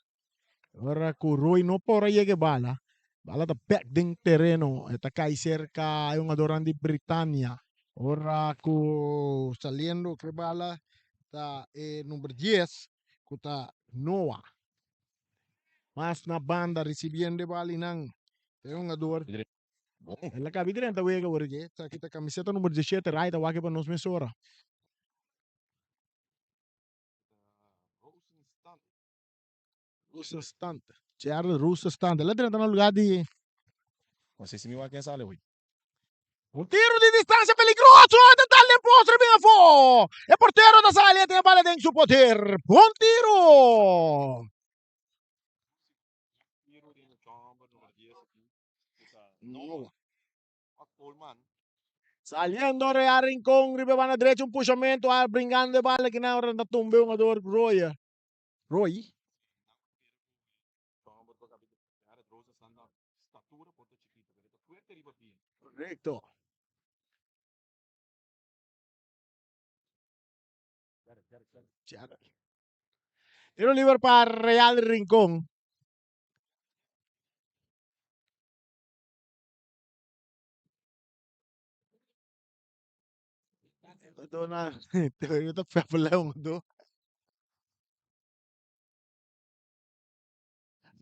Ora com Rui não pode chegar bala. Bala tá perto do terreno, está cai cerca é um adorno de Britânia. Ora com saliendo que bala tá número 10, que tá Noah. Mas na banda recebendo bala nang é um adorno. Ela cabe dentro da wega hoje. Tá aqui tá camiseta número 17, right, tá wake para nós mesora. Russo Stunt. Charles Russo Stunt. Ela dentro no lugar de Não sei se me vai quem sabe hoje. um tiro de distância perigoso. Detalhe em postre, minha avó. É porteiro da sala, tem a bala dentro do poder. Bom tiro. No. Saliendo Real Rincón, ribe van a derecha, un puxamento, brincando de bala que na hora da tumbe um ador Roy. Roy? Correcto. Tiro libre para Real Rincón. Ito na. Ito pala do.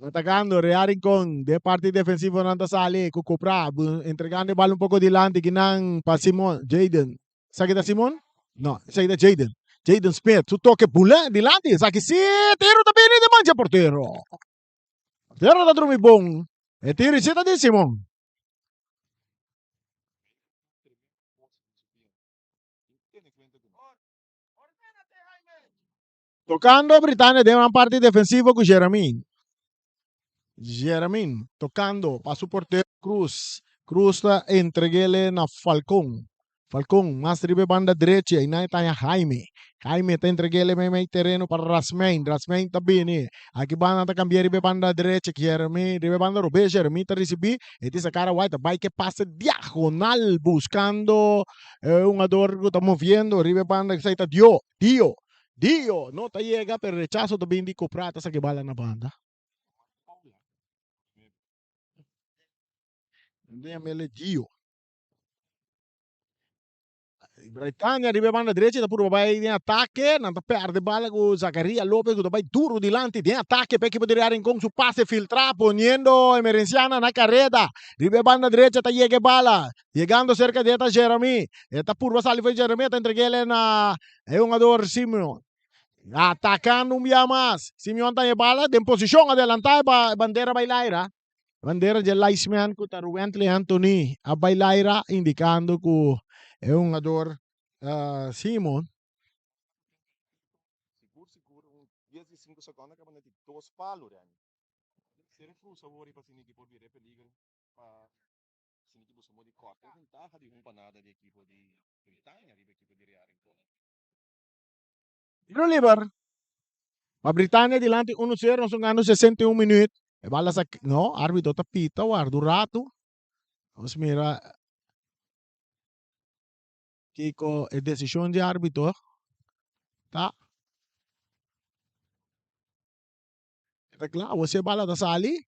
Atacando Real Rincón de parte defensivo ng Tasali. Kukupra. Entregando el balón un poco dilante. Ginang pa Simon. Jaden. Sa kita Simon? No. Sa kita Jaden. Jaden Smith. Su toque pula dilante. Sa si tiro tabini de mancha portero. Portero da Drumibong. E tiro siya din Simon. Tocando Britannia de una parte defensivo con Jeramin. Jeramin tocando para su portero Cruz. Cruz entreguele na Falcón. Falcón más tribe banda derecha y na tanya Jaime. Jaime te entreguele may terreno para Rasmain. Rasmain tabini. Aquí van a cambiar ribe banda derecha. Jeramin ribe banda robe. Jeramin te recibe. Eti sa cara white. Vai que pase diagonal buscando un ador que está moviendo. Ribe banda que está Dio, no te llega, pero rechazo también di Prata sa que bala na banda. Déjame Dio. Britannia arriba banda derecha, da puro vai in attacco, non perde bala con Zaccaria Lopez, da vai duro dilante, di attacco, perché può tirare in con su passe filtrado, poniendo Emerenciana na carrera, arriba banda derecha, ta llega bala, llegando cerca de esta Jeremy, esta puro sale fue Jeremy, ta entreguele na, é un ador Simon. Atacando un día más. Simeon está en bala, en posición adelantada para bandera bailaira. Bandera de Laisman ko Taruentle Anthony a bailaira, indicando que es un ador Simon. Seguro, 15 segundos que van a ter dois palos, né? Se ele for sabor para sin equipo de peligro para sin equipo somos de corte, ventaja de nada de equipo de Britânia, de equipo de Real Rincón. Tiro liber. A Britannia dilante 1-0, non sono ganando 61 minuti. E balla sa no, arbitro tapita, guarda un rato. Vamos mira Kiko è decisione di arbitro. Tá? Está claro, você bala da sali.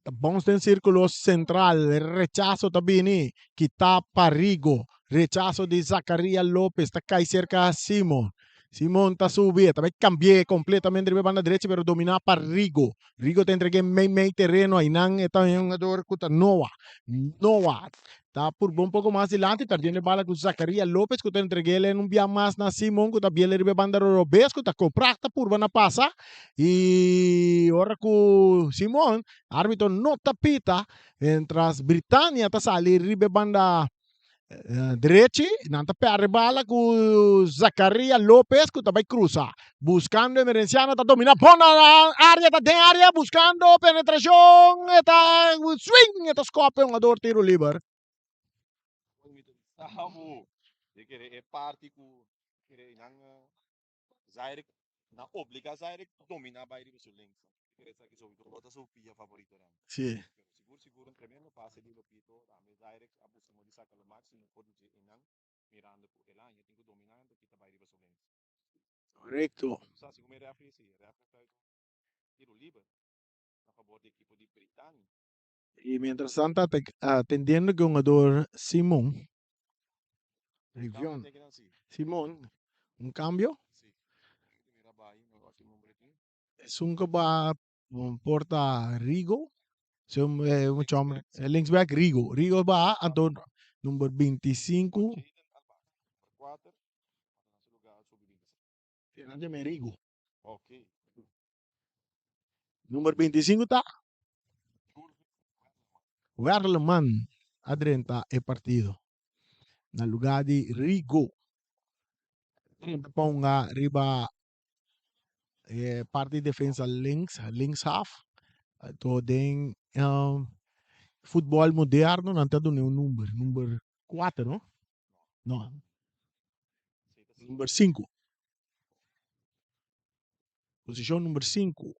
Vamos en círculo central, rechazo también, quita Parrigo, rechazo de Zacarías López, está acá cerca a Simón. Simón está subiendo, también cambié completamente de banda derecha, pero domina Parrigo. Rigo te entregué medio terreno, ahí nan está en un jugador que Noah. Está por un poco más adelante, también bala con Zacarías López, que te entregué en un día más na Simón, que también le ribe banda Robes, que está comprada por van pasa. Y ahora con Simón, árbitro no tapita, mientras Britannia está salir ribe banda derecha, nanta per bala con Zacarías López, que también cruza, buscando Emerenciano, está dominando, pone área, está de área, buscando penetración, está swing, está escape, un ador tiro libre. É parte que Zaire na obriga Zaire dominar a Bairi sul links. Essa que sou outra sua pia favorita. Sì. Seguro un tremendo passe di Lopito, a me Zaire abusimo di sacar lo máximo por de Inan mirando por el año, tengo dominando que Bairi sul links. Correcto. Sa se come referee tiro libre a favor del equipo di Britannia. Y mientras tanto, atendiendo que un jugador Simón, Simón, un cambio, es un que va porta Rigo, mucho hombre, el linksback Rigo va a número 25. Tiene Rigo. Ok. Número 25 está Werleman adrenta el partido. En lugar de Rigo. Ponga arriba parte de defensa links half. Todo en fútbol moderno não tem nenhum número 4, não? Não. Número 5. Posição número 5.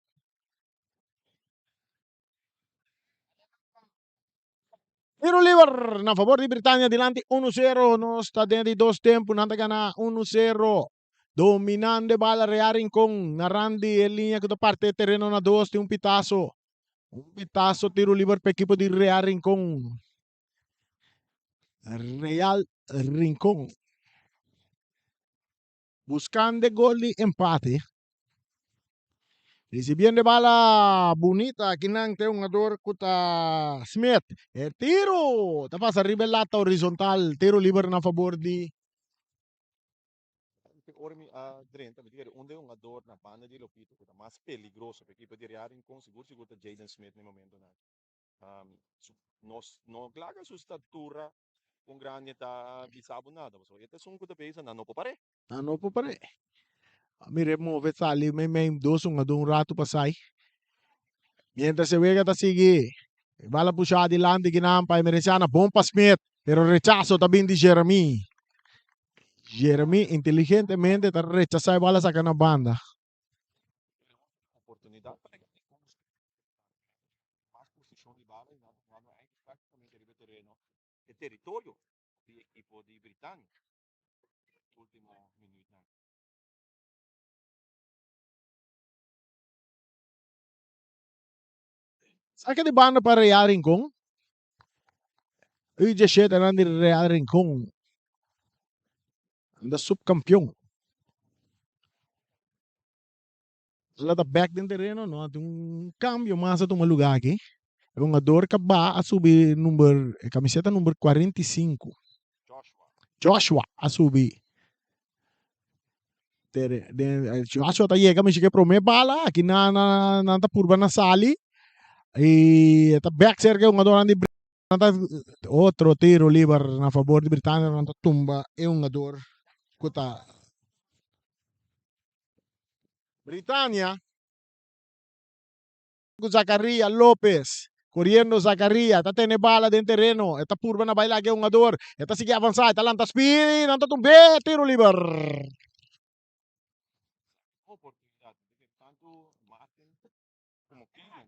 Tiro libre a favor de Britannia, dilante 1-0, no está dentro de 2 tempos, nada gana 1-0. Dominando bala Rea Rincón. Narandi en línea con parte de terreno na 2 de un pitazo. Un pitazo tiro libre para equipo de Real Rincón. Real Rincón. Buscando gol de empate. Recibiendo bala bonita. Aquí nante un ador kuta Smith. El tiro. Tapas arriba el lata horizontal. Tiro libre a favor de Ora Drenta, onde um ador na banda de Lopito, que é mais peligroso para a equipe de Real Rincón, seguro que Jaden Smith no momento. Não claga sua estatura com grande tá bisabo nada, mas este é um que pensa não pare. Ano po pare. Mire move sali may dos un adun rato pasay. Mientras se juega ta sigue. Bala po siya adelante ginampay Mereciana. Bompa Smith. Pero rechazo también de Jeremy. Jeremy inteligentemente ta rechaza bala sa kanang banda. Oportunidade para mais posição de bala e não é praticamente o terreno, o território do equipo de Britânia. Último minuto. Saca de banda para Real Rincón. Uy, 17 lang de Real Rincón. Anda subcampeão. Lá da back din terreno, no? Cambio mais a tomar lugar aqui. É um ador que vai a subir camiseta número 45. Joshua a subir. Joshua tá chega, mas chega pro me bala aqui na purba na sali. E tá back cerca um ador andi outro tiro livre na favor de Britânia, nanta tumba é um ador kuta Britânia. Zacaria Lopez. Corriendo Zacaria, tá tendo bala dentro do terreno. Esta purba na baila que é um ador. Esta sigue avançar, esta lanta speed, nanta tumbe, tiro livre. Oportunidade, tanto Martin como Killian.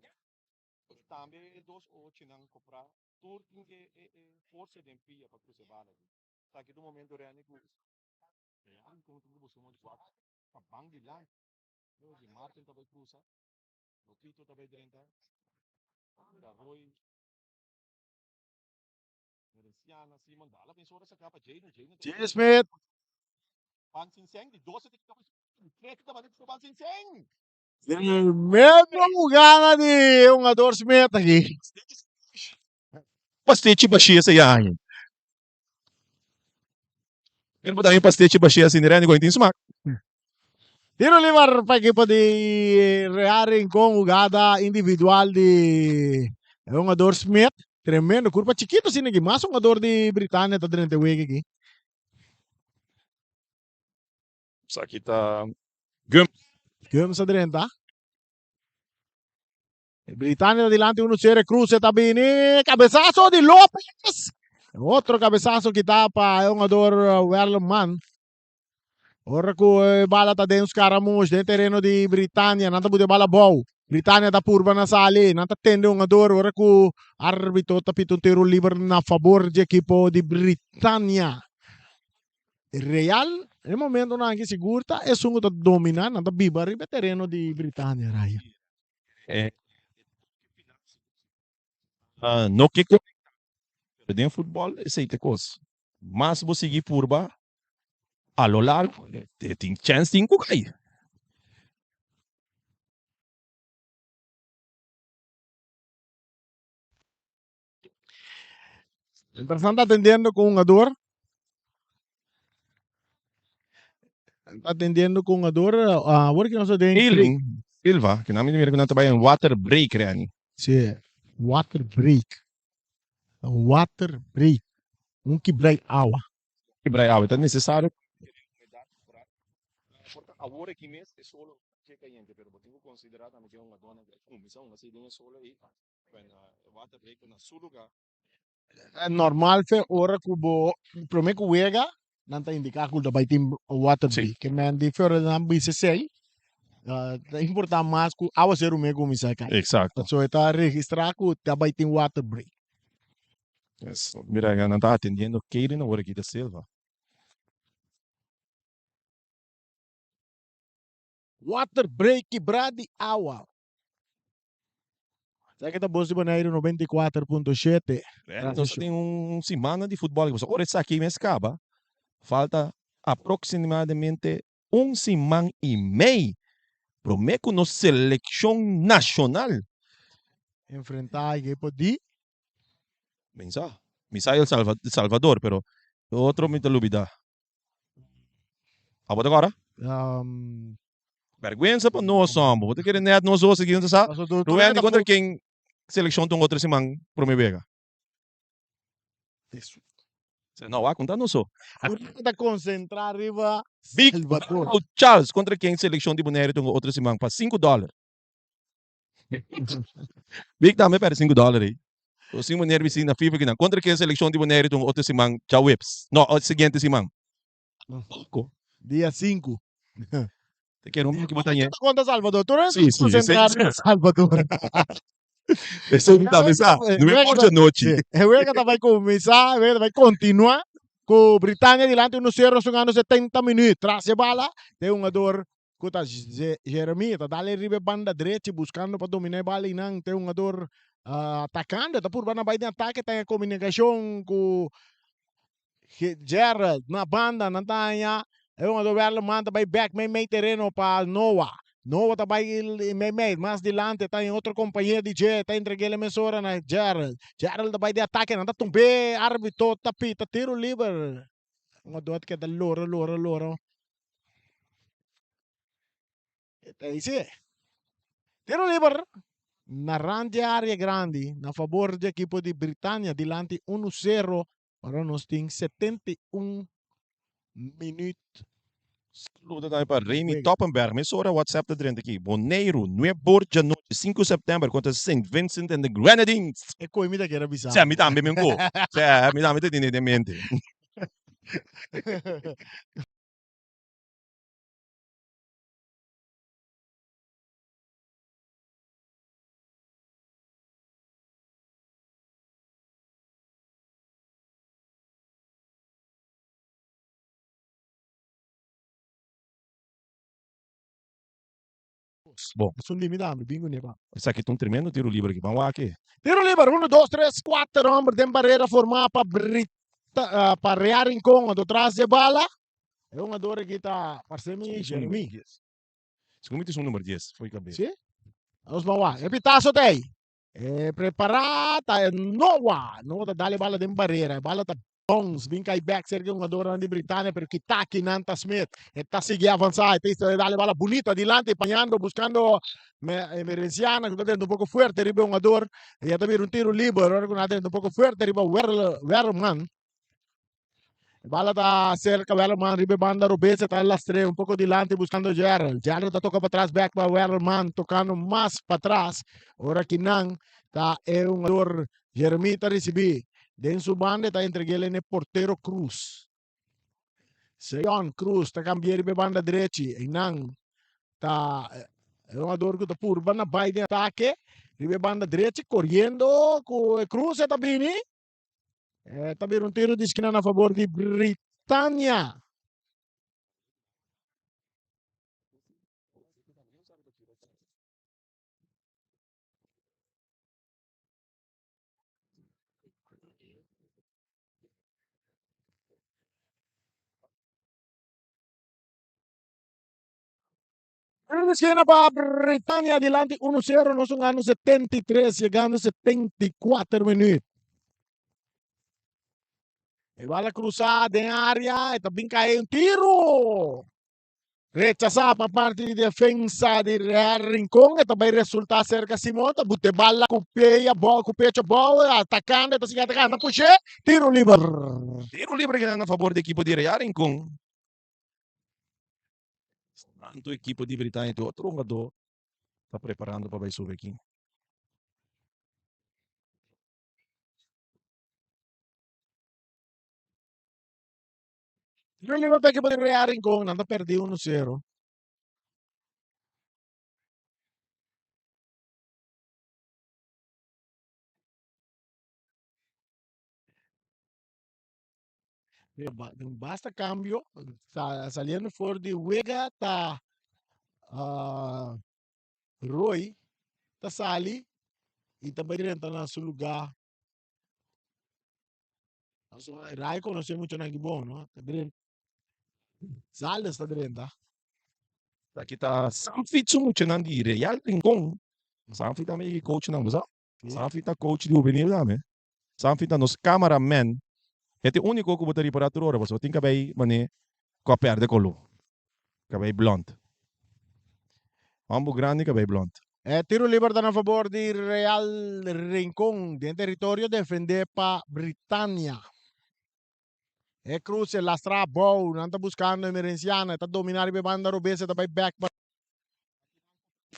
Também dois outros não comprar. Tudo que força de empia para cruzar bala. Tá aqui do momento real que como tudo você não pode. A bang de lá. Martin também cruza. Lopito também dentro. Da Roy. Mereciana, Simon Dala, pensou essa capa Jaden. Jaden Smith. Pan Sinseng, de 12 tem que dar para Pan Sinseng. Mesmo jogada de um ador Smith aqui. Pastete baixia essa aí. Ele botar em pastete baixia assim, né? Ninguém tem smack. Tiro livre para a equipe de Real Rincón, jogada individual de um ador Smith. Tremendo, curva chiquito assim aqui, mas um ador de Britânia tá dentro do aqui. Isso aqui tá Gums sa dentro, tá? Britânia adelante 1-0, cruce tá bem, cabeçazo de Lopez. Outro cabeçazo que tapa é um ador Werleman. Ora que bala tá dentro os caras dentro terreno de Britânia, nada bude bala boa. Britânia da purba na sali, nada tende um ador, ora que o árbitro tá pitando tiro livre na favor de equipo de Britânia. Real, no momento não é seguro, é um que domina, nada biba arriba terreno de Britânia, Raya. no que dentro futebol, esse aí é coisa. Mas você seguir purba, a lo largo, tem chance de cair. Interessante atendendo com um ador. Atendendo com um ador, agora que nós temos Silva, que não me lembro que não trabalha em water break, Rani. Sim, water break. Water break. Que break água. Quebrar água, é necessário. Agora que mês é solo checa aí, pero tenho considerado também que uma dona comissão assim de solo aí, water break na seu lugar. É normal fe ora kubo prome ku wega nanta indicar que vai ter water break. Que man de fora na BCC. É importante mais que água ser o mesmo comissão cá. Exato. Só está registrar que vai ter water break. Mira, não está atendendo Keira na hora aqui da Silva. water break quebrada de água. Sabe que tá bom se boneiro 94.7. Nós temos semana de futebol. Agora está aqui em Escaba. Falta aproximadamente semana e meio para nossa seleção nacional. Enfrentar a equipe de Misa El Salvador, pero outro me olvidar. Agora? Vergüenza para nós somos. Você quer net nós hoje seguindo sa? Ruben contra quem seleção tem outra semana para me pegar. Não, há contar não só. Está concentrar arriba Big Salvador. Charles contra quem seleção de Bonaire tem outra semana para $5. Big também para $5 aí. O sim Bonaire vizinho na FIFA que não. Contra quem seleção de Bonaire tem outra semana já whips. Não, a seguinte semana. Dia 5. Te quero que botar aí. Contra Salvador. Tu não Sim, concentrar sim. em Salvador. Isso não está pensando. Não é por noite. Eu que vai começar, vai continuar com Britânia diante 1-0, são 70 minutos. Traz a bala, tem um jogador que está Jeremy, está dando riba banda direita, buscando para dominar a bala e não tem um jogador atacando, está por banda de ataque, tem a comunicação com Gerald na banda, na tanha, é um jogador que manda vai back, meio terreno para Noah. Noah está meio mais dilante, tem outro companheiro de J, está entregue a emissora na Gerald. Gerald vai de ataque, não está tão bem, árbitro, tapita, tiro livre. Um dote que é da louro. É isso. Tiro livre. Na grande área grande, na favor da equipe de Britânia, dilante 1-0, para nós tem 71 minutos. Saludo tayo para Remy Toppenberg. May sora WhatsApp na rin aqui. Bonaire, Nuevo de Janeiro, 5 de September contra St. Vincent and the Grenadines. É coisa que era bizarro. Sa mi dami men ko. Sa mi dami te dinidamente. Bom, Sono limitato, bingo ne va. sa que um tremendo tiro livre aqui. Vamos lá aqui. Tiro livre, 1, 2, 3, 4, hombre, tem barreira formada para rear em Congo, do trás de bala. É uma dor que está para semi Jeremy. Segundo isso, número 10. Foi cabeça. Sim? Vamos lá. É pitaço tem. É preparada, é Noah. Noah dá bala de barreira. Bala está bons. Vem cair back, ser um jogador de Britânia, pero que está aqui Nanta Smith. Está seguindo avançar. Está dá bala bonita adiante, apanhando, buscando Merenciana, que está dentro um pouco forte, arriba um jogador. E também um tiro livre, agora que está dentro um pouco forte, arriba Werman. Bala está cerca, Werman, arriba banda, Rubens está lastre, um pouco adiante, buscando Gerald. Gerald está tocando para trás, back para Werman, tocando mais para trás. Agora que não, está é um jogador, Jeremy está recebendo. Dentro su banda está entregue ele porteiro Cruz. Sean Cruz está cambiando de banda direita. E não está é um jogador que está por banda vai de ataque. De banda direita correndo com Cruz está bem. Está bem um tiro de esquina a favor de Britânia. Esquina para Britânia, adiante 1-0, nós somos anos 73, chegando 74 minutos. E bala cruzada em área, e também cai um tiro. Rechazada para parte de defesa de Rincón, e também resulta cerca Simón, bute bala com peia, bola, com pecho, bola, atacando, está seguindo atacando, puxe, tiro livre. Tiro livre que na favor da equipe de Real Rincón. Tanto a equipe de Britânia, outro jogador está preparando para subir aqui. Tiro livre para a equipe de Real Rincón, anda perdido 1-0. Basta cambio, saliendo fuera de Vega, está Roy, Tasali, e também renta na seu lugar. Rai conhece muito na Gibon, não? Também Zales está renta. Aqui tá Sanfi muito na dire. Real Rincon. Sanfi também coach na musa. Sanfi tá coach de juvenil também. Sanfi tá nos cameraman. É o único que botaria para a hora. Você tem que ver, mané, com a perde colo. Cabelo blond. Ambo grande cabelo blond. Tiro livre a favor de Real Rincón, de território defender para Britânia. Cruz lastra bow, não está buscando emergenciana, está dominar a banda robesa, está back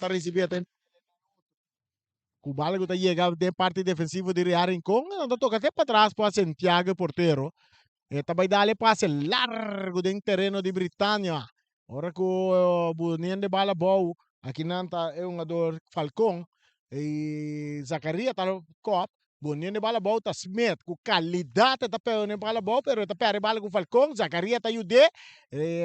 para receber até. Cubala que está chegando de parte defensiva de Real Rincón, não está tocando até para trás para Santiago porteiro. Está vai dar passe largo dentro terreno de Britânia. Ora que o boninho de bala bow, aqui não está é um jogador Falcão e Zacarias está no cop. Boninho de bala bola, Smith, com qualidade, está pegando de bala bola, pero está pegando bala com Falcão, Zacarias está ajudando,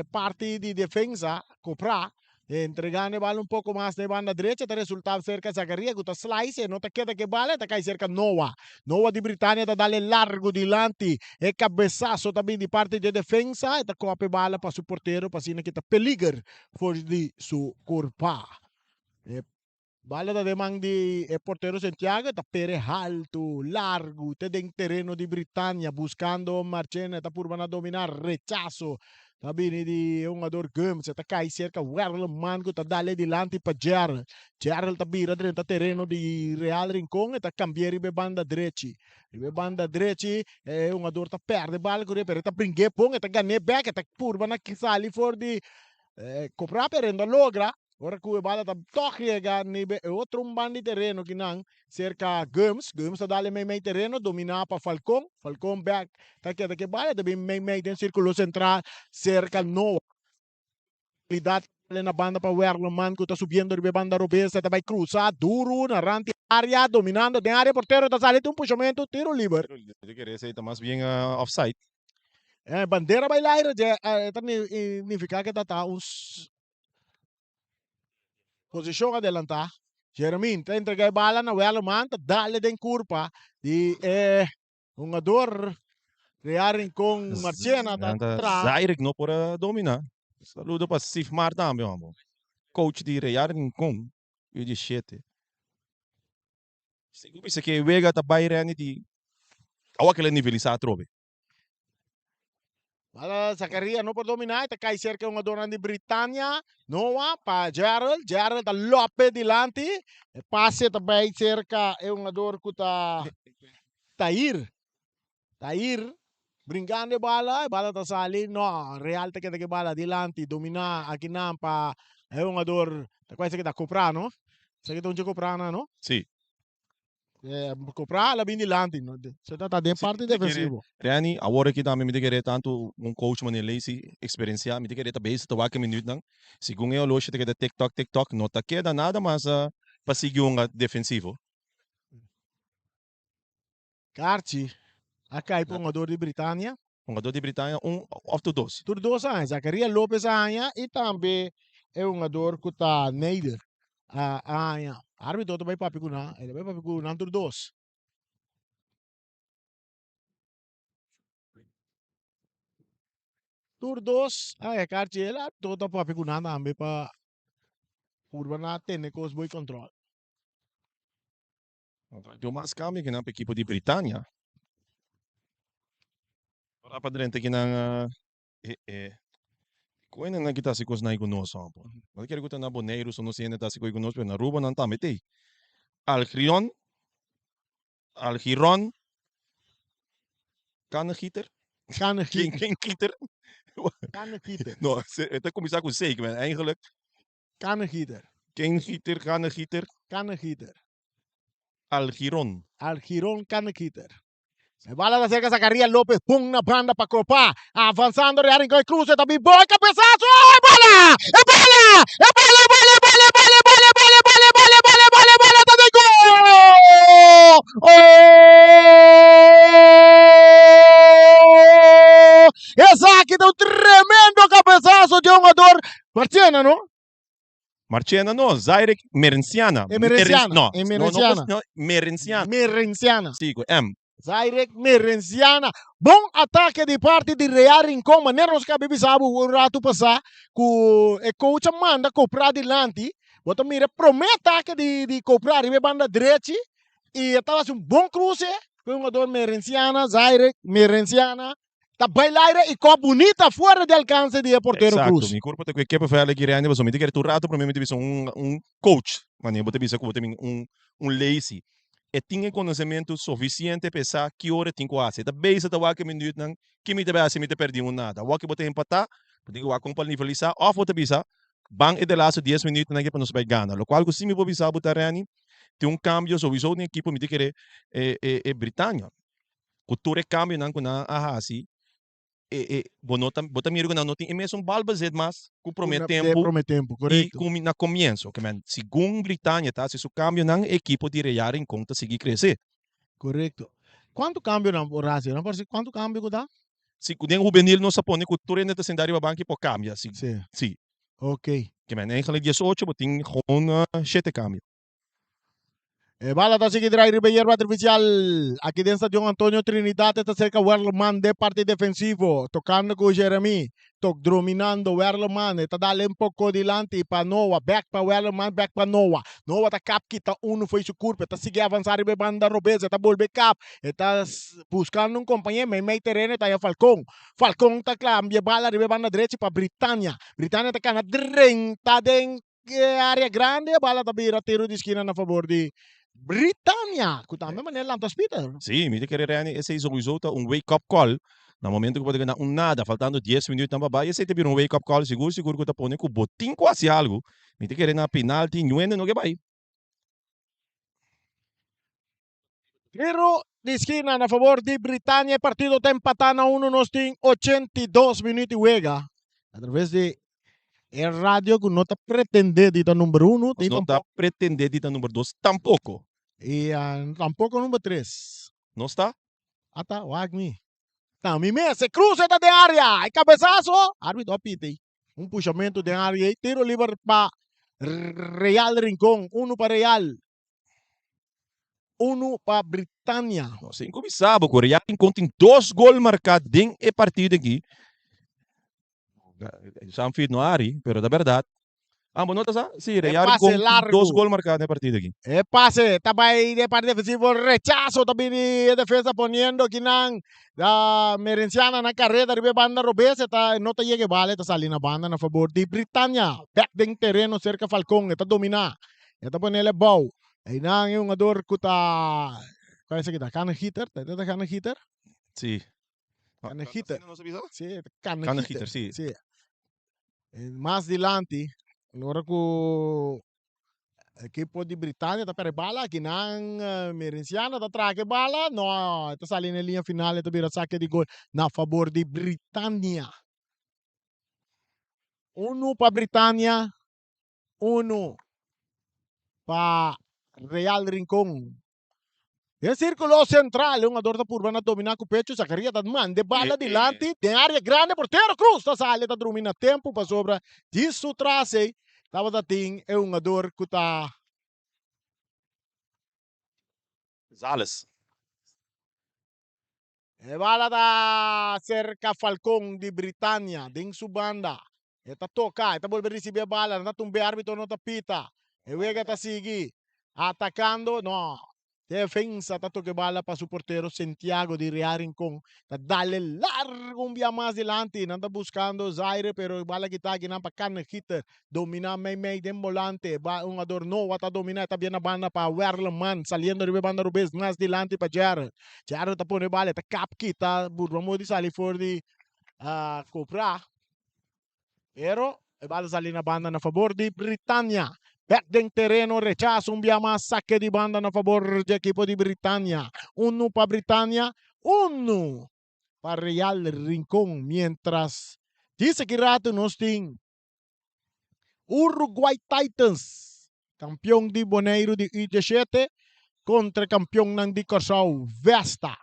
parte de defesa, comprar, entregando a bala um pouco mais de banda direita, está resultado cerca de Zacarias, que está slice, não está queda que bala, está cai cerca Noah. Noah de Britânia está dando largo delante, cabeçaço também de parte de defesa, está copa bala para o porteiro, para cima que está peligro for de sua corpa. Bala da demang di portero Santiago, está pere alto, largo, te den terreno di Britânia, buscando Marchena, está por a dominar, rechazo, tá bem de um jogador Gomes, está cai cerca, Werleman, está dale dilante para Gerald, Gerald está vira dentro terreno di Real Rincón, está cambiar de banda direita, e banda direita, um jogador está perde bala, pero está brinque pong, está ganhe back, está por na kisali for di comprar perendo logra. Ora que o bala tá tochega nível outro bando de terreno que não cerca Gomes tá dando meio terreno dominar para Falcão back tá que bala também meio tem círculo central cerca Noah qualidade na banda para Werleman que tá subindo de banda robesa tá vai cruzar duro na rante área dominando de área porteiro tá salindo um puxamento tiro livre Eu queria ser mais bem offside. Bandeira vai lá tá significa que tá uns posição adelantar. Jeremy, tá entregar a bala na Werleman, tá dale den curva de um jogador Real Rincón Marchena tá Zaire que não pode dominar. Saludo para Sif Marta, meu amor. Coach de Real Rincón. Eu disse 7. Seguro que Vega tá bairando de aquele nível de trove. Bala Zacarias não pode dominar, tá cai cerca um jogador de Britânia, Noah para Gerald tá Lopes delante, passe também cerca é um jogador que tá Tair, brincando de bala tá saindo, no, Real tá que bala delante, dominar aqui não para é um jogador, tá quase que tá comprar, não? Você que tá onde comprar, não? Sim. Comprar la bini lanti no se tá de parte defensivo Reani agora que também me querer tanto coach mané lazy experiência me querer também se toca minuto não segundo eu loja que TikTok não tá queda nada mas para seguir defensivo Carci acá é jogador de Britânia jogador de Britânia of to dos tur 2 anos Zacarias Lopes Anha e também é um jogador que tá Neider Anha árbitro também papi kuna ele vai papi kuna tur 2 tur 2 Carci ele todo papi kuna também para Urbana ter cos boy control do mais kami que na equipe de Britânia para padrão que na Coisa na kita si kos na ikonoso po. Mas quero que na boneiro so no siene ta si ko ikonoso pero na ruba nan tamete. Algiron Kanegieter. Kanegieter. No, het kom ik ook zeker ben eigenlijk. Kanegieter. Kanegieter. Algiron Kanegieter. Se bala da cerca Zacarias Lopes, pum na banda para Cropá, avançando, Real Rincón cruza também, boa cabeçaço, bola, tá de gol! Esse aqui deu um tremendo cabeçaço de um jogador, Marchena, não? Marciana no, Zairek Merenciana. Merenciana, No, Merenciana. no, Merenciana. Merenciana. Sì, con M. Zairek Merenciana. Bom ataque de parte de Real Rincon. Maneiro nos cabe bisabo um rato passar com o coach manda comprar adelante. Bota mira, promete ataque de comprar e banda direita. E estava um bom cruze com um jogador Merenciana, Zairek Merenciana. Tá bailaira e com bonita fora de alcance de porteiro Exacto, Cruz. mi corpo te que per fare che rende, mi che tu rato probabilmente bisa un coach, ma ne bote bisa como também un lazy. E tinha conhecimento suficiente para saber que hora tem que fazer. Da base da waka minuto nang que me deve me te perdi nada. Waka bote empatar, porque waka com niveliza, off bote bisa, bang e de laatste 10 minutos nang para nos vai ganhar. Lo qual così mi può bisa botarani, tem cambio sowieso in equipo mi te querer Britânia. Cultura cambio nang kuna ahasi. Bota miro que não tem é mesmo balbazed mas com prometer tempo e com na comienzo que man segundo Britânia tá se o cambio na equipe de rear em conta seguir crescer Correto. Quanto cambio na Horácio? Não parece quanto cambio dá? se o juvenil não se põe cultura nesse cenário banco por cambia sim Sim. Ok. que man eigenlijk 18 botin gewoon 7 cambio Bala ta sige drive Ribeiro artificial. Aqui dentro de Antonio Trinidad está cerca Werleman de parte defensivo. Tocando com Jeremy. Dominando Werleman. Está dando um pouco delante para Noah. Back para Werleman, back para Noah. Noah está cap kita uno foi su curva. Está sigue avançar Ribe banda Robeza. Está volver cap. Está buscando um companheiro. Meio terreno está Falcão. Falcão está cambia bala Ribe banda direita para Britânia. Britânia está cana 30 dentro área grande. Bala está vira tiro de esquina na favor de Britânia, que também maneira lá das Peter. sim me te querer reani esse sowieso tá wake up call no momento que pode ganhar nada faltando 10 minutos na baia esse te vir wake up call seguro que tá põe com botin quase algo me te querer na penalti não que vai Tiro de esquina na favor de Britânia. Partido está empatando a 1. Nós temos 82 minutos e juega. Através de rádio que não está pretendendo de número 1. não está pretendendo de número 2 tampouco e tampouco número 3. não está Ata, wag me. Tá, Mime, se cruza da de área. E cabeçaço. Árbitro apita. Puxamento de área. E tiro livre para Real Rincón. 1 para Real. 1 para Britânia. Assim como sabe, o Coreia tem 2 gols marcados dentro do partido aqui. Sam fit no ari, pero da verdade. Bom, nota sa? Sim, Real com 2 gols marcados no partido aqui. Pase, também de parte defensivo, rechazo também de defesa poniendo que da Merenciana na carrera de banda Robesa, não te llegue vale, está saliendo banda na favor de Britânia. Back den terreno cerca Falcón, está domina. Está poniendo bow. Aí nang yung ador ko ta kaya sa kita cannon hitter, está cannon hitter? Sim. Cannon hitter. Sí, cannon hitter, sí. Sí. Más adelante, agora ko equipo de Britânia está para bala, que nang Merenciana está traque bala, no, está saliendo na linha final, está vira saque de gol na favor de Britânia. 1 para Britânia, 1 para Real Rincón. El círculo central, un ador da purba na domina com o pecho, Zacaria da mande bala delante, tem área grande, porteiro Cruz, tá sale, tá domina tempo para sobra, disso trase, tava da ting, é um ador que tá Zales. E bala da cerca Falcón de Britânia, ding su banda. Eta toca, eta volver receber bala, na tumbe árbitro não tapita. E wega tá seguir atacando, no. Defensa tá toque bala para su portero Santiago de Real Rincón. Tá dale largo un via más adelante, nanda buscando Zaire, pero bala que tá aqui na para cannon hitter. Domina meio dem volante, un adorno, tá domina, tá bien na banda para Werleman, saliendo de banda Rubens, más adelante para Jared. Jared tá pone bala, tá cap kita, burramo de salir for de comprar. Pero, bala salir na banda na favor de Britânia. Back den terreno, rechazo, un via más, saque de banda na favor del equipo de Britânia. 1 para Britânia, 1 para Real Rincón. Mientras, dice que rato nos tiene Uruguay Titans, campeón de Bonaire de U17, contra campeón ng de Corsao, Vesta.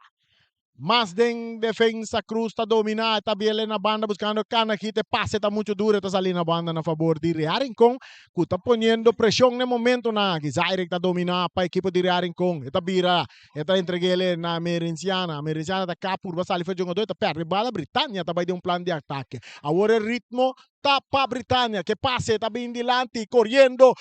Más den defensa, Cruz está dominada, está bien en la banda buscando Canajite, pase está mucho duro, está saliendo la banda a favor de Real Rincón, que está poniendo presión en el momento, que Zaire está dominada para el equipo de Real Rincón, está vira, está entreguele na Merenciana está cá por basali foi jogador, está perde bala, Britânia está de um plano de ataque, agora o ritmo está para Britânia, que pase, está bem dilante, correndo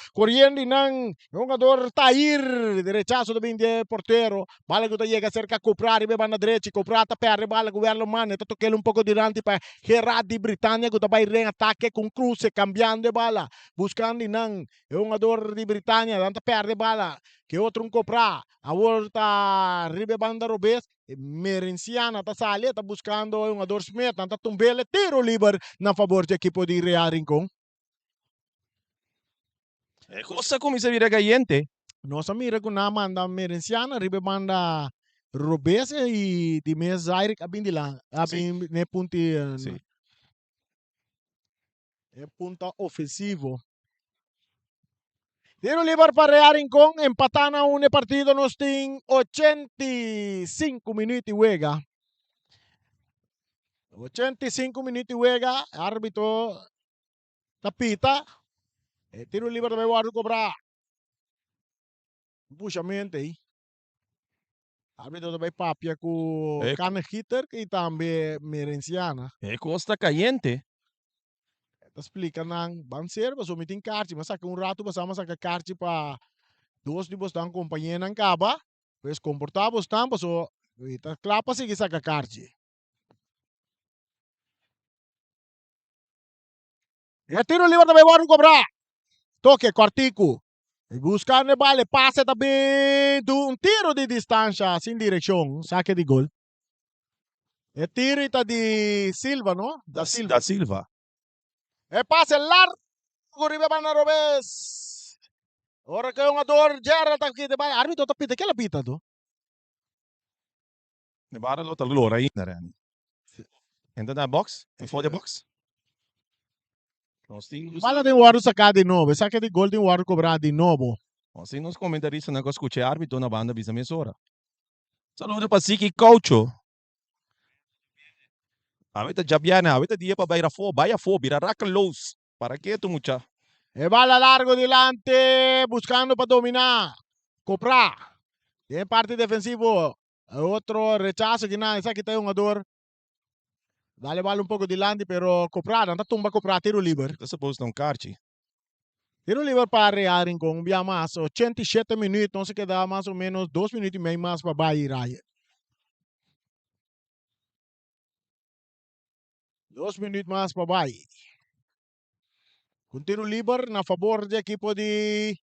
e não, jogador está ir, derechazo também de portero, bala que chega cerca a comprar e beba na direita, comprar está perde bala, governo mano, está tocando pouco dilante para Gerard de Britânia, que está vai em ataque com Cruz, cambiando de bala, buscando e não, jogador de Britânia, está perde bala, que outro comprar, agora está ribe banda Robes, Merenciana está sali, está buscando um jogador Smith, está tumbele, tiro livre na favor do equipo de Real Rincón. Cosa como se vira caliente. Nossa mira com na manda Merenciana, ribe banda Robes e de Mesaire abin de lá, abin ne punti, Sí. é punta ofensivo. Tiro livre para Real Rincón, empatando un partido, nos tienen 85 minutos y juega. 85 minutos y juega, árbitro tapita, tiro livre de Eduardo cobrar. Puxamento aí. Árbitro também papia com Cane Hitter e também Merenciana. Costa caliente. Explica nang ban serva so miting karte mas saca rato basama saca karte pa duas de bostan companhia nang kaba pues comportamos tampa so ita clapa sige saca karte e tiro livre também vamos cobrar toque quartico e buscando vale passa também um tiro de distância sem direção saque de gol e tiro ita de Silva no Da Silva. E pase largo ribe para Robes. Ora que un ador Gerald aqui de bala. Árbitro tá pita, que ela pita do? Ne waren lot allora aí, Rani. Entra na box, for the box. Nós temos Bala de Waru sacar de novo, saca de gol de Waru cobrar de novo. nós temos comentaristas na escutar árbitro na banda bisa mesora. Saludo para Siki Coach. Aveta Jabiana, aveta dia para baira fo, baia fo, vira los. Para que tu mucha? E bala largo delante, buscando para dominar. Copra. En parte defensivo. Otro rechazo que nada, saca tem un ador. Dale bala un poco delante, pero Copra, anda tumba Copra, tiro libre. Tá supposto um kart. Tiro libre para Real Rincón, via mais 87 minutos, então se queda mais ou menos 2 minutos e meio mais para Bahia. 2 minutos mais para Bahia. Com tiro livre na favor do equipo de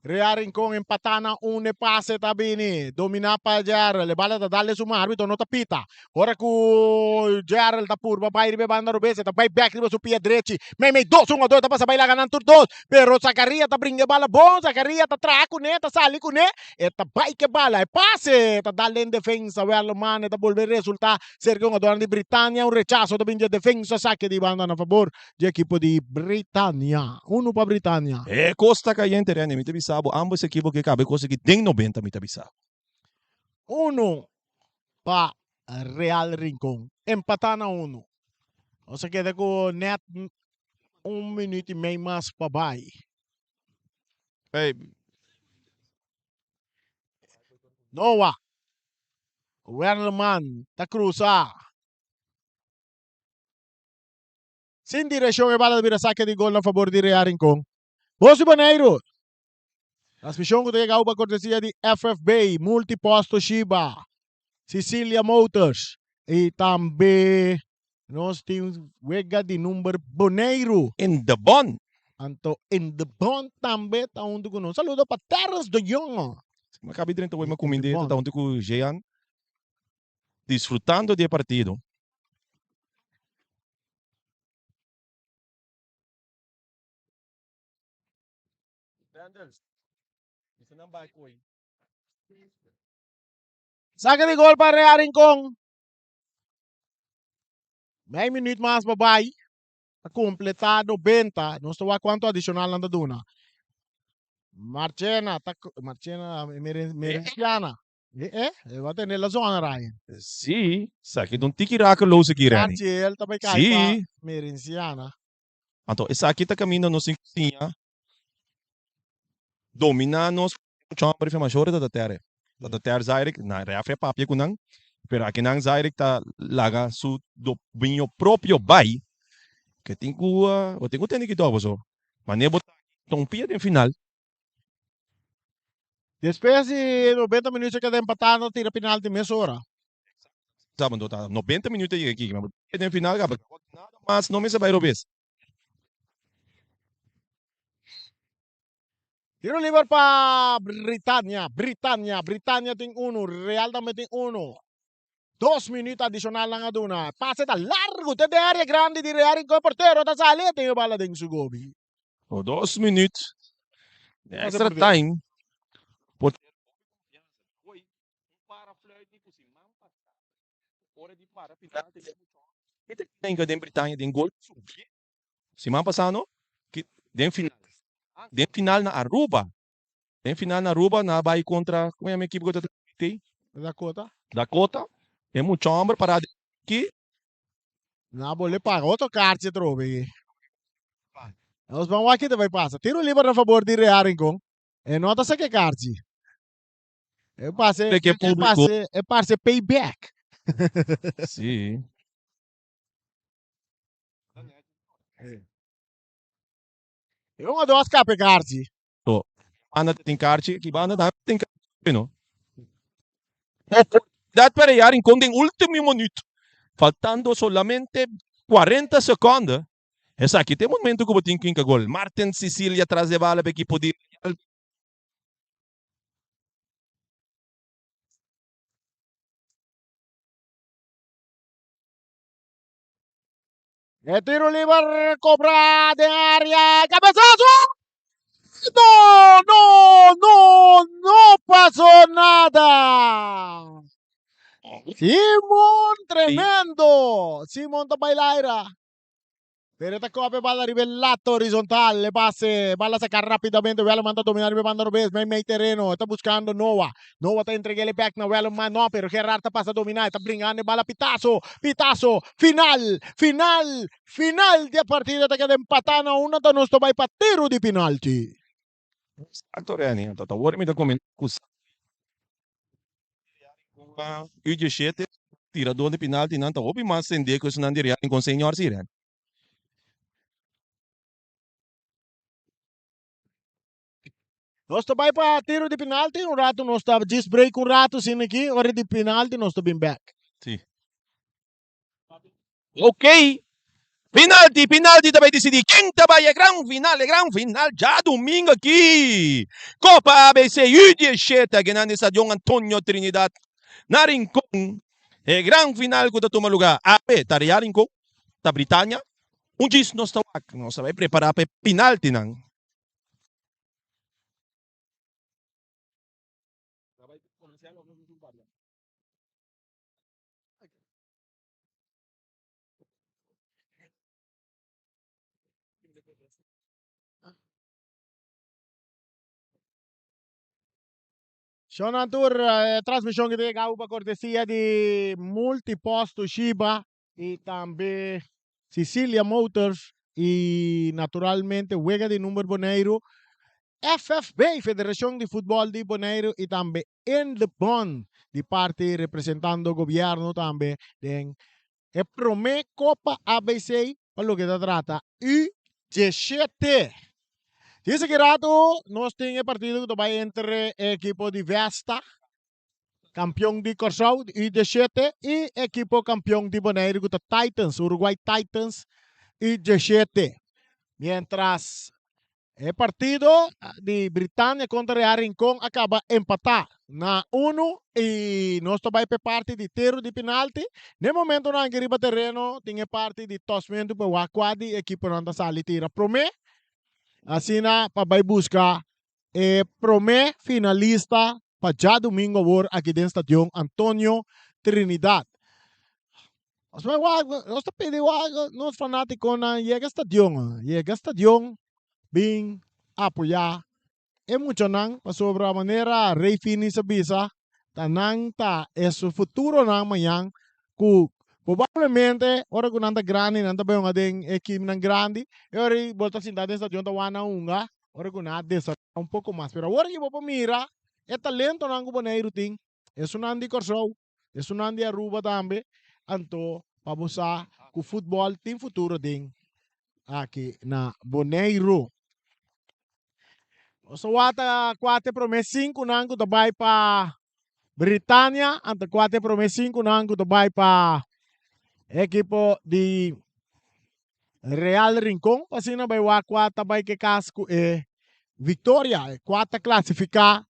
Real Rincón, empatana un pase tabini, domina para Gerald, le bala da dalle su árbitro, não tapita. Ora com Gerald da purba, vai ribe banda Robes, tá vai back ribe su pia direito. Mei 2-1-2, tá passa vai lá ganando tur 2, pero Zacaria tá brinca bala bom, Zacaria tá traco né, tá sali com né, e tá vai que bala, e passe, tá dalle em defensa, o Alemão tá volver resultar, cerca un de Britânia, un rechazo também de defensa, saque de banda na favor do equipo de Britânia. 1 para Britânia. Costa caliente, Rani, mi te bisabo. Ambos equipos que cabe, cosa que tem 90, mi te bisabo. 1 para Real Rincón. Empatando a 1. O sea, queda com net 1 minuto e meio mais para Bahia. Hey, Noah. O Erleman está cruzar. Sem direção e bala de vira saque de gol a favor de Real Rincón. Bosi Boneiro. Transmissão que chega a cortesia de FFB, Multiposto Shiba, Sicilia Motors e também nós temos wega de número Boneiro. in the bond. Anto in the bond também está onde conosco. Saludo para Terras do Young. Mas cabe dentro de uma comida, bom. tá onde com o Jean disfrutando do partido. Saca de gol para Real Rincón. Meio minuto mais para Bahia. Está completado 90. Não estou a quanto adicional anda duna. Marchena, Merenciana. Va a tener la zona, Ryan. Sì, sa che non ti kirakalos aqui, Rani. Cartiel, também cai Sì. para Merinciana. Então, essa aqui tá caminhando no cozinha. Dominanos, chambre fe majore da terra. Da terra zairek, na refre papia kunang. Pero aqui nang zairek tá laga su do vinho próprio bai. Que tenho que dobo so. Mas nem botar tompia de final. Depois de 90 minutos que empatando, tira penalti meia hora. Sabe, tá 90 minutos aqui, mas de final, nada mais não me se vai robes. Tiro liber para Britânia. Britânia tem 1, Real também tem 1. 2 minutos adicional lang aduna. Pase da largo, te de área grande di Real com porteiro da sala, tem bala ding sugobi. O 2 minutos. Mas Extra é por time. Para flirting com Simão passar. Hora de para final de e tem que em Britânia tem gol. Simão passando que den final. Den final na Aruba. Den final na Aruba na vai contra como é a minha equipe contra Dakota. É muito chambre para aqui. Na boleh paga outro carte trobe. Os vão aqui também passa. Tiro livre a favor de Real Rincon. E nota se que carte. É passe payback. Sim. É uma duas cape carte. Banda tem carte, que banda tem carte, não? Oportunidade para Real Rincon em último minuto. Faltando solamente 40 segundos. Essa aqui tem um momento que eu tenho que gol. Martin Sicilia atrás de bala para que poder. E tiro libre cobra de área. Cabezazo. No pasó nada. Simón, tremendo. Simón Tabailaira. Pero esta copa va a rivelato horizontal. Le pase. Va a sacar rápidamente. Velo manda a dominar. Me manda Robes. Me terreno. Está buscando Noah. Noah está entregando el back. No, Velo no. Pero Gerard está pasa a dominar. Está brincando. Bala Pitazo. Final de partida. Está quedando empatando. Una de nuestro vai para tiro de penalti. Exacto, Rani. Então, agora me dá comentário. U17 tirador de penalti não tá ouvi mais sender que isso não diria com senhor Siren. Nós vai para tiro de penalti, rato nós estava just break rato sim aqui, hora de penalti nós estamos back. Sim. Ok. Penalti também decidir quem trabalha grande final, já domingo aqui. Copa ABC U17 que na Estadio Antônio Trinidad. Na Rincon, é grande final que toma lugar. AP, tá Real Rincon, tá Britânia. Diz nós vai preparar para penalti não. Shonan Tour, transmissão que chega para cortesia de Multiposto Shiba e também Sicilia Motors e naturalmente Wega de Número Boneiro, FFB, Federação de Futebol de Boneiro e também In the Bond, de parte representando o governo também, é Promé Copa ABC, para o que se trata, U17. Dice que rato nós temos partido que vai entre equipo de Vesta, campeão de Corsau, U17, e equipo campeão de Bonaire, que Titans, Uruguay Titans, U17. Mientras o partido de Britânia contra Real Rincon acaba empatar na 1 e nós vai para parte de tiro de penalti. No momento na riba terreno, tem parte de tosmento para o aquadi, equipo não está sali tira promê. Assim na para buscar promê finalista para já domingo agora aqui dentro do Estadio Antônio Trinidad. Nós está pedindo nós fanáticos na chega estadio bem apoiar é muito não para sobre a maneira rei fini sa bisa tanang ta é o futuro na amanhã ku provavelmente ora ku nanta grande nanta ba yung ading equipe ng grande ora volta sin dati sa junta wana unga ora ku na desa um pouco mais pero ora que vou mira é talento nang ku boneiro ting é sunandi corso é sunandi aruba tambe anto pabusa ku futebol tem futuro ding aqui na boneiro. So wata kwate promes 5 nang ku tabay pa Britânia, ante quatro promesse 5 nango tabay pa equipo de Real Rincón, pasina bay wa quatro bay que casco Vitória, quatro classificar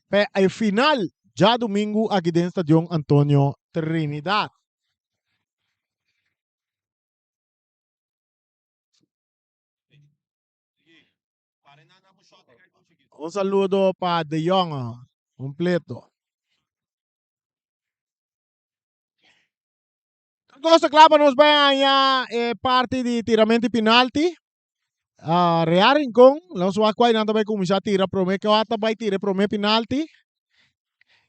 pe a final já domingo aqui dentro do Stadium Antônio Trinidad. Un saludo para De Jong, completo. Cosa clava nos banha parte de tiramento e penalti. Real Rincón, nós vamos quase nada vai começar a tirar promete que o ata vai tirar promete penalti.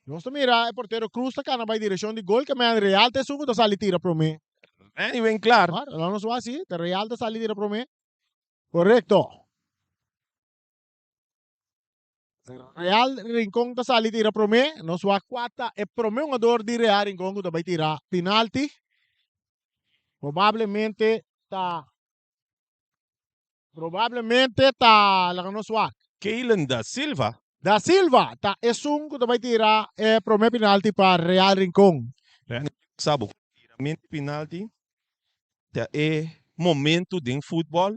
Nós mira o porteiro Cruz tá na vai direção de gol que me Real te sugo da sali tira promete. Rani, bem claro. Lá nós vamos assim, te Real da sali tira promete. Correcto. Real Rincón da sali tira promete, nós vamos quatro é promete um ador de Real Rincón que vai tirar penalti. Provavelmente tá lá nós vamos. Keilan da Silva. Da Silva, tá esung que vai tirar promete penalti para Real Rincón. Rani, sabe, tiramento penalti é momento de futebol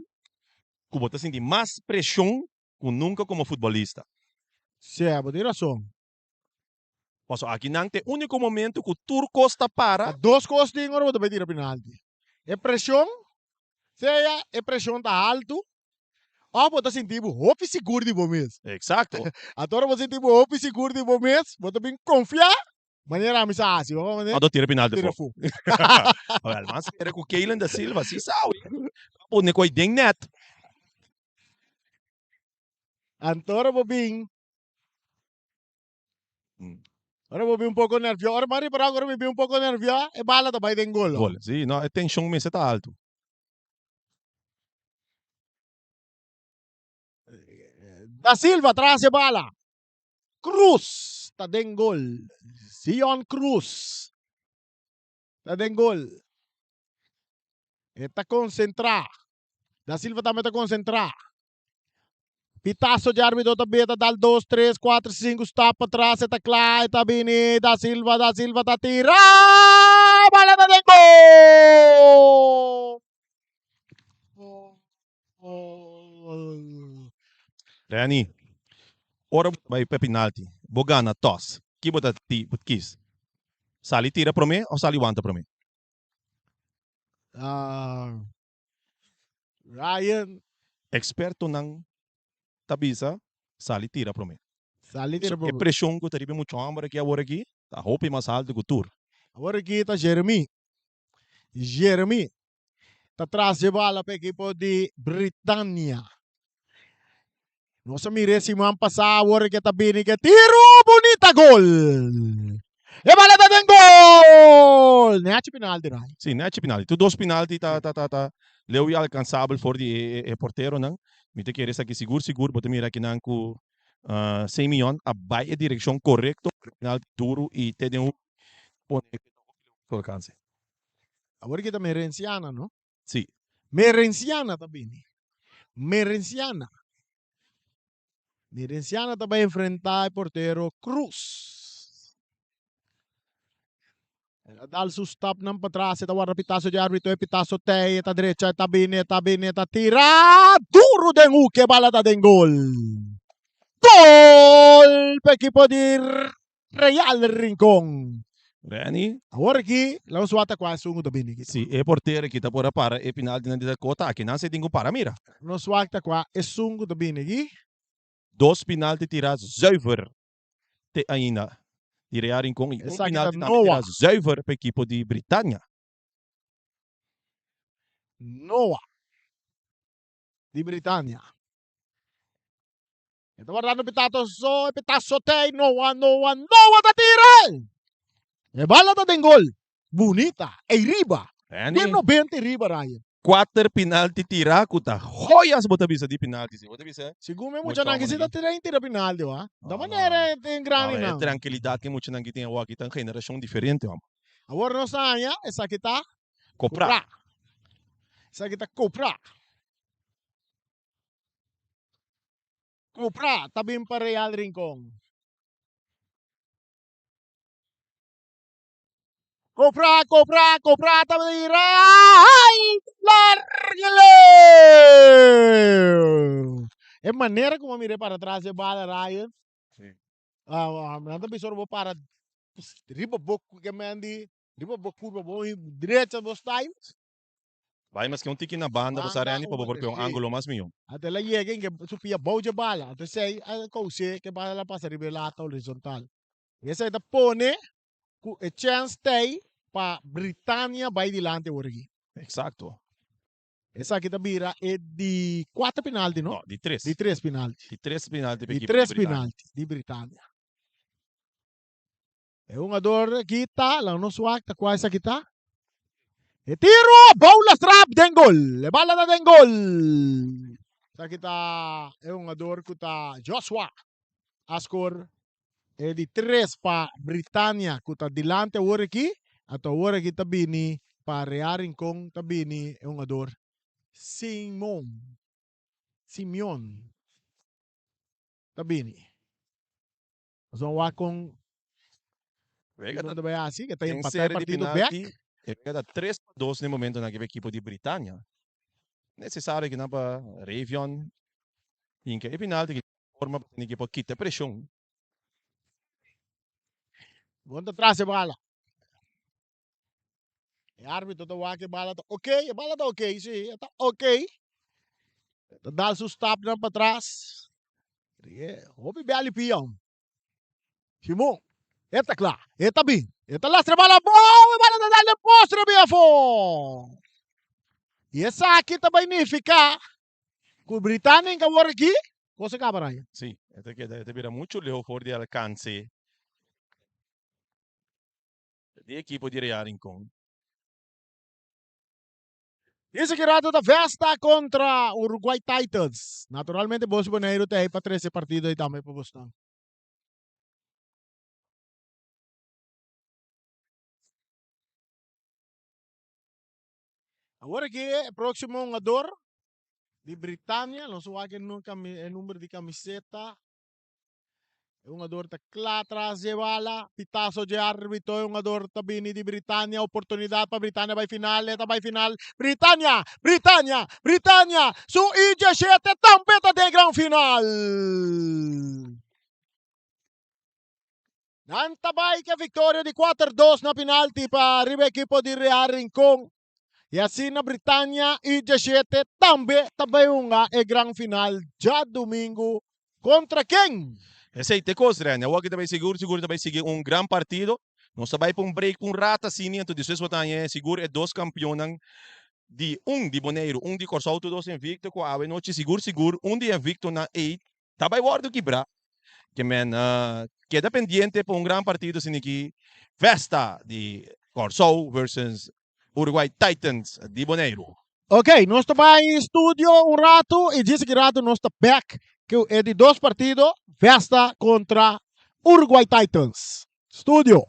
que você sente mais pressão que nunca como futebolista. Sim, tem razão. Passo aqui não tem único momento que o Tur Costa para. Dois coisas tem agora vai tirar penalti. É pressão, seja é pressão tá alto. Você sentir hope seguro de vocês. Exato. Agora você sentir hope seguro de vocês, você bem confiar. Maneira amizade, vamos ver. Ado tira penalti Tira fo. fu. Olha, mas era com Keilan da Silva, se sabe. O neko ding net. Antoro bobing. Agora vou vir um pouco nervioso. Agora Mari para agora me vi um pouco nervioso. É bala da vai gol. Gol. Sim, não, a tensão me está alto. Da Silva atrás de bala. Cruz tá den gol. Sion Cruz. Tá den gol. Está concentrar. Da Silva também está concentrar. Pitaço de árbitro também tá dal 2, 3, 4, 5 está para trás, está claro, está bem, da Silva tá tira. Bala tá den gol. Rani, ora vai para penalti. Bogana toss. Que bota ti, quis. Sali tira para mim ou sali wanta para mim? Ryan. Experto ng tabisa, sali tira para mim. Sali tira para mim. Pressão que teribe muito hambre que agora aqui, tá hope mais alto que o tour. Agora aqui tá Jeremy. Tá atrás de bala para equipo de Britânia. Nossa mire si man passar agora que tá bem que tiro bonita gol. E bala tá den gol. Neache penalti, rai. Sim, neache penalti. Tu dois penalti tá leu e alcançável for de porteiro não. Me te queres aqui seguro, bote mira aqui não com 100 milhões a vai a direção correto, penalti duro e te deu pone alcance. Agora que tá Merenciana, não? Sim. Merenciana tá bem. Merenciana vai enfrentar o porteiro Cruz. Dal su stop ng patras, ita warna pitaso de árbitro, e pitaso te, eta derecha, eta bine, tira, duro den uke, bala da den gol. Gol! Para equipo de Real Rincón. Rani? Agora aqui, lá suata quase sungo da bine. Sim, é porteiro que tá por para, é penalti na da cota, aqui não se tem para mira. No suata qua, é sungo da bine aqui. Dos penalti tirados zuiver te ainda de Real Rincón e penalti também tirados zuiver para a equipe de Britânia. Noah de Britânia. Ito guardando pitazo tay, no one tatira! E bala ta den gol. Bonita, e riba. Rani, 90 riba, Ryan. 4 penalti tira kuta. Joyas bota bisa di penalti sih. Bota bisa. Siguro mo Muito siya nang amo kisita lagi. tira penalti, wa? Da Ah, maneira tem grande é não. tranquilidade que muito nangi tem aqui tem geração diferente, vamos. Agora não saia, essa aqui tá Comprar. Essa aqui tá comprar. Comprar, tabim pa Real Rincon. Comprar, tabira! Ai, largale! É maneira como eu mirei para trás e bala, Ryan. Sim. Nada bisor vou para riba boco que mandi, riba boco curva bom direita dos times. Vai, mas que um tiki na banda, você Rani, para porque um ângulo mais minho. Até lá llega que supia bom de bala. Até sei, a coisa que bala lá passa ribelata horizontal. Esse aí da pone a chance tem para Britânia vai dilante hoje. Exacto. Essa aqui da bira é de 4 penalti, não? No, di 3. De 3 penalti. Di 3 penalti per De equipe 3 di Britânia. penalti de Britânia. É um ador kita, lá no swag, tá quase aqui tá. E tiro, bola strap, dengol. E bala na dengol. Sa kita, é um ador que tá Joshua. A score é de 3 para Britânia, que tá dilante agora aqui. Ato agora aqui tabini, para Real Rincon tabini, é um ador Simeon. Tabini. So, wakong Vega Não vai assim, que tem tem empatar série de partido penalti. back. E vega 3-2 no momento na equipe di Britânia. Necessário que na pa Ravion. Inke e penalti que forma para a equipe quita pressão. Vamos atrás a bala. O árbitro tá wake bala tá ok, a bala tá ok, sim, tá ok. Tá dando seu stop na para trás. Houve bem ali pião. Simão, eta claro, eta bem. Eta lá a bala boa, a bala tá dando postre bem fo. E essa aqui também nem ficar. Com o Britânia que agora aqui, você acaba aí. Sì, è perché deve avere molto leo fuori di alcance di equipe di Real Rincon. Esse girado da festa contra Uruguay Titans. Naturalmente, Boss Boneiro tem para 13 partidos e também para Boston. Agora aqui, próximo jogador de Britânia, não sei aqui o número de camiseta. É um jogador que está atrás de bala, pitazo de árbitro, é um jogador também de Britânia, oportunidade para Britânia, vai final, Britânia, su IG7 tampeta de gran final. Nantabay que a vitória de 4-2 na penalti para a equipe de Real Rincon. E assim na Britânia, IG7 também uma é gran final, já domingo, contra quem? Sei, te cosa, Rene? Huwag kita siguro também seguir grande partido. Não sabe para break, rata sini, então depois botanha seguro é 2 campeões de de Boneiro, de Corsol, todos invicto, com a noite seguro, de invicto na 8. Também guardo quebrar. Que men, queda pendiente para grande partido sini aqui, festa de Corsol versus Uruguay Titans de Boneiro. Ok, nós estamos em estúdio rato e disse que rato nós estamos back, que é de 2 partidos, festa contra Uruguay Titans. Estúdio.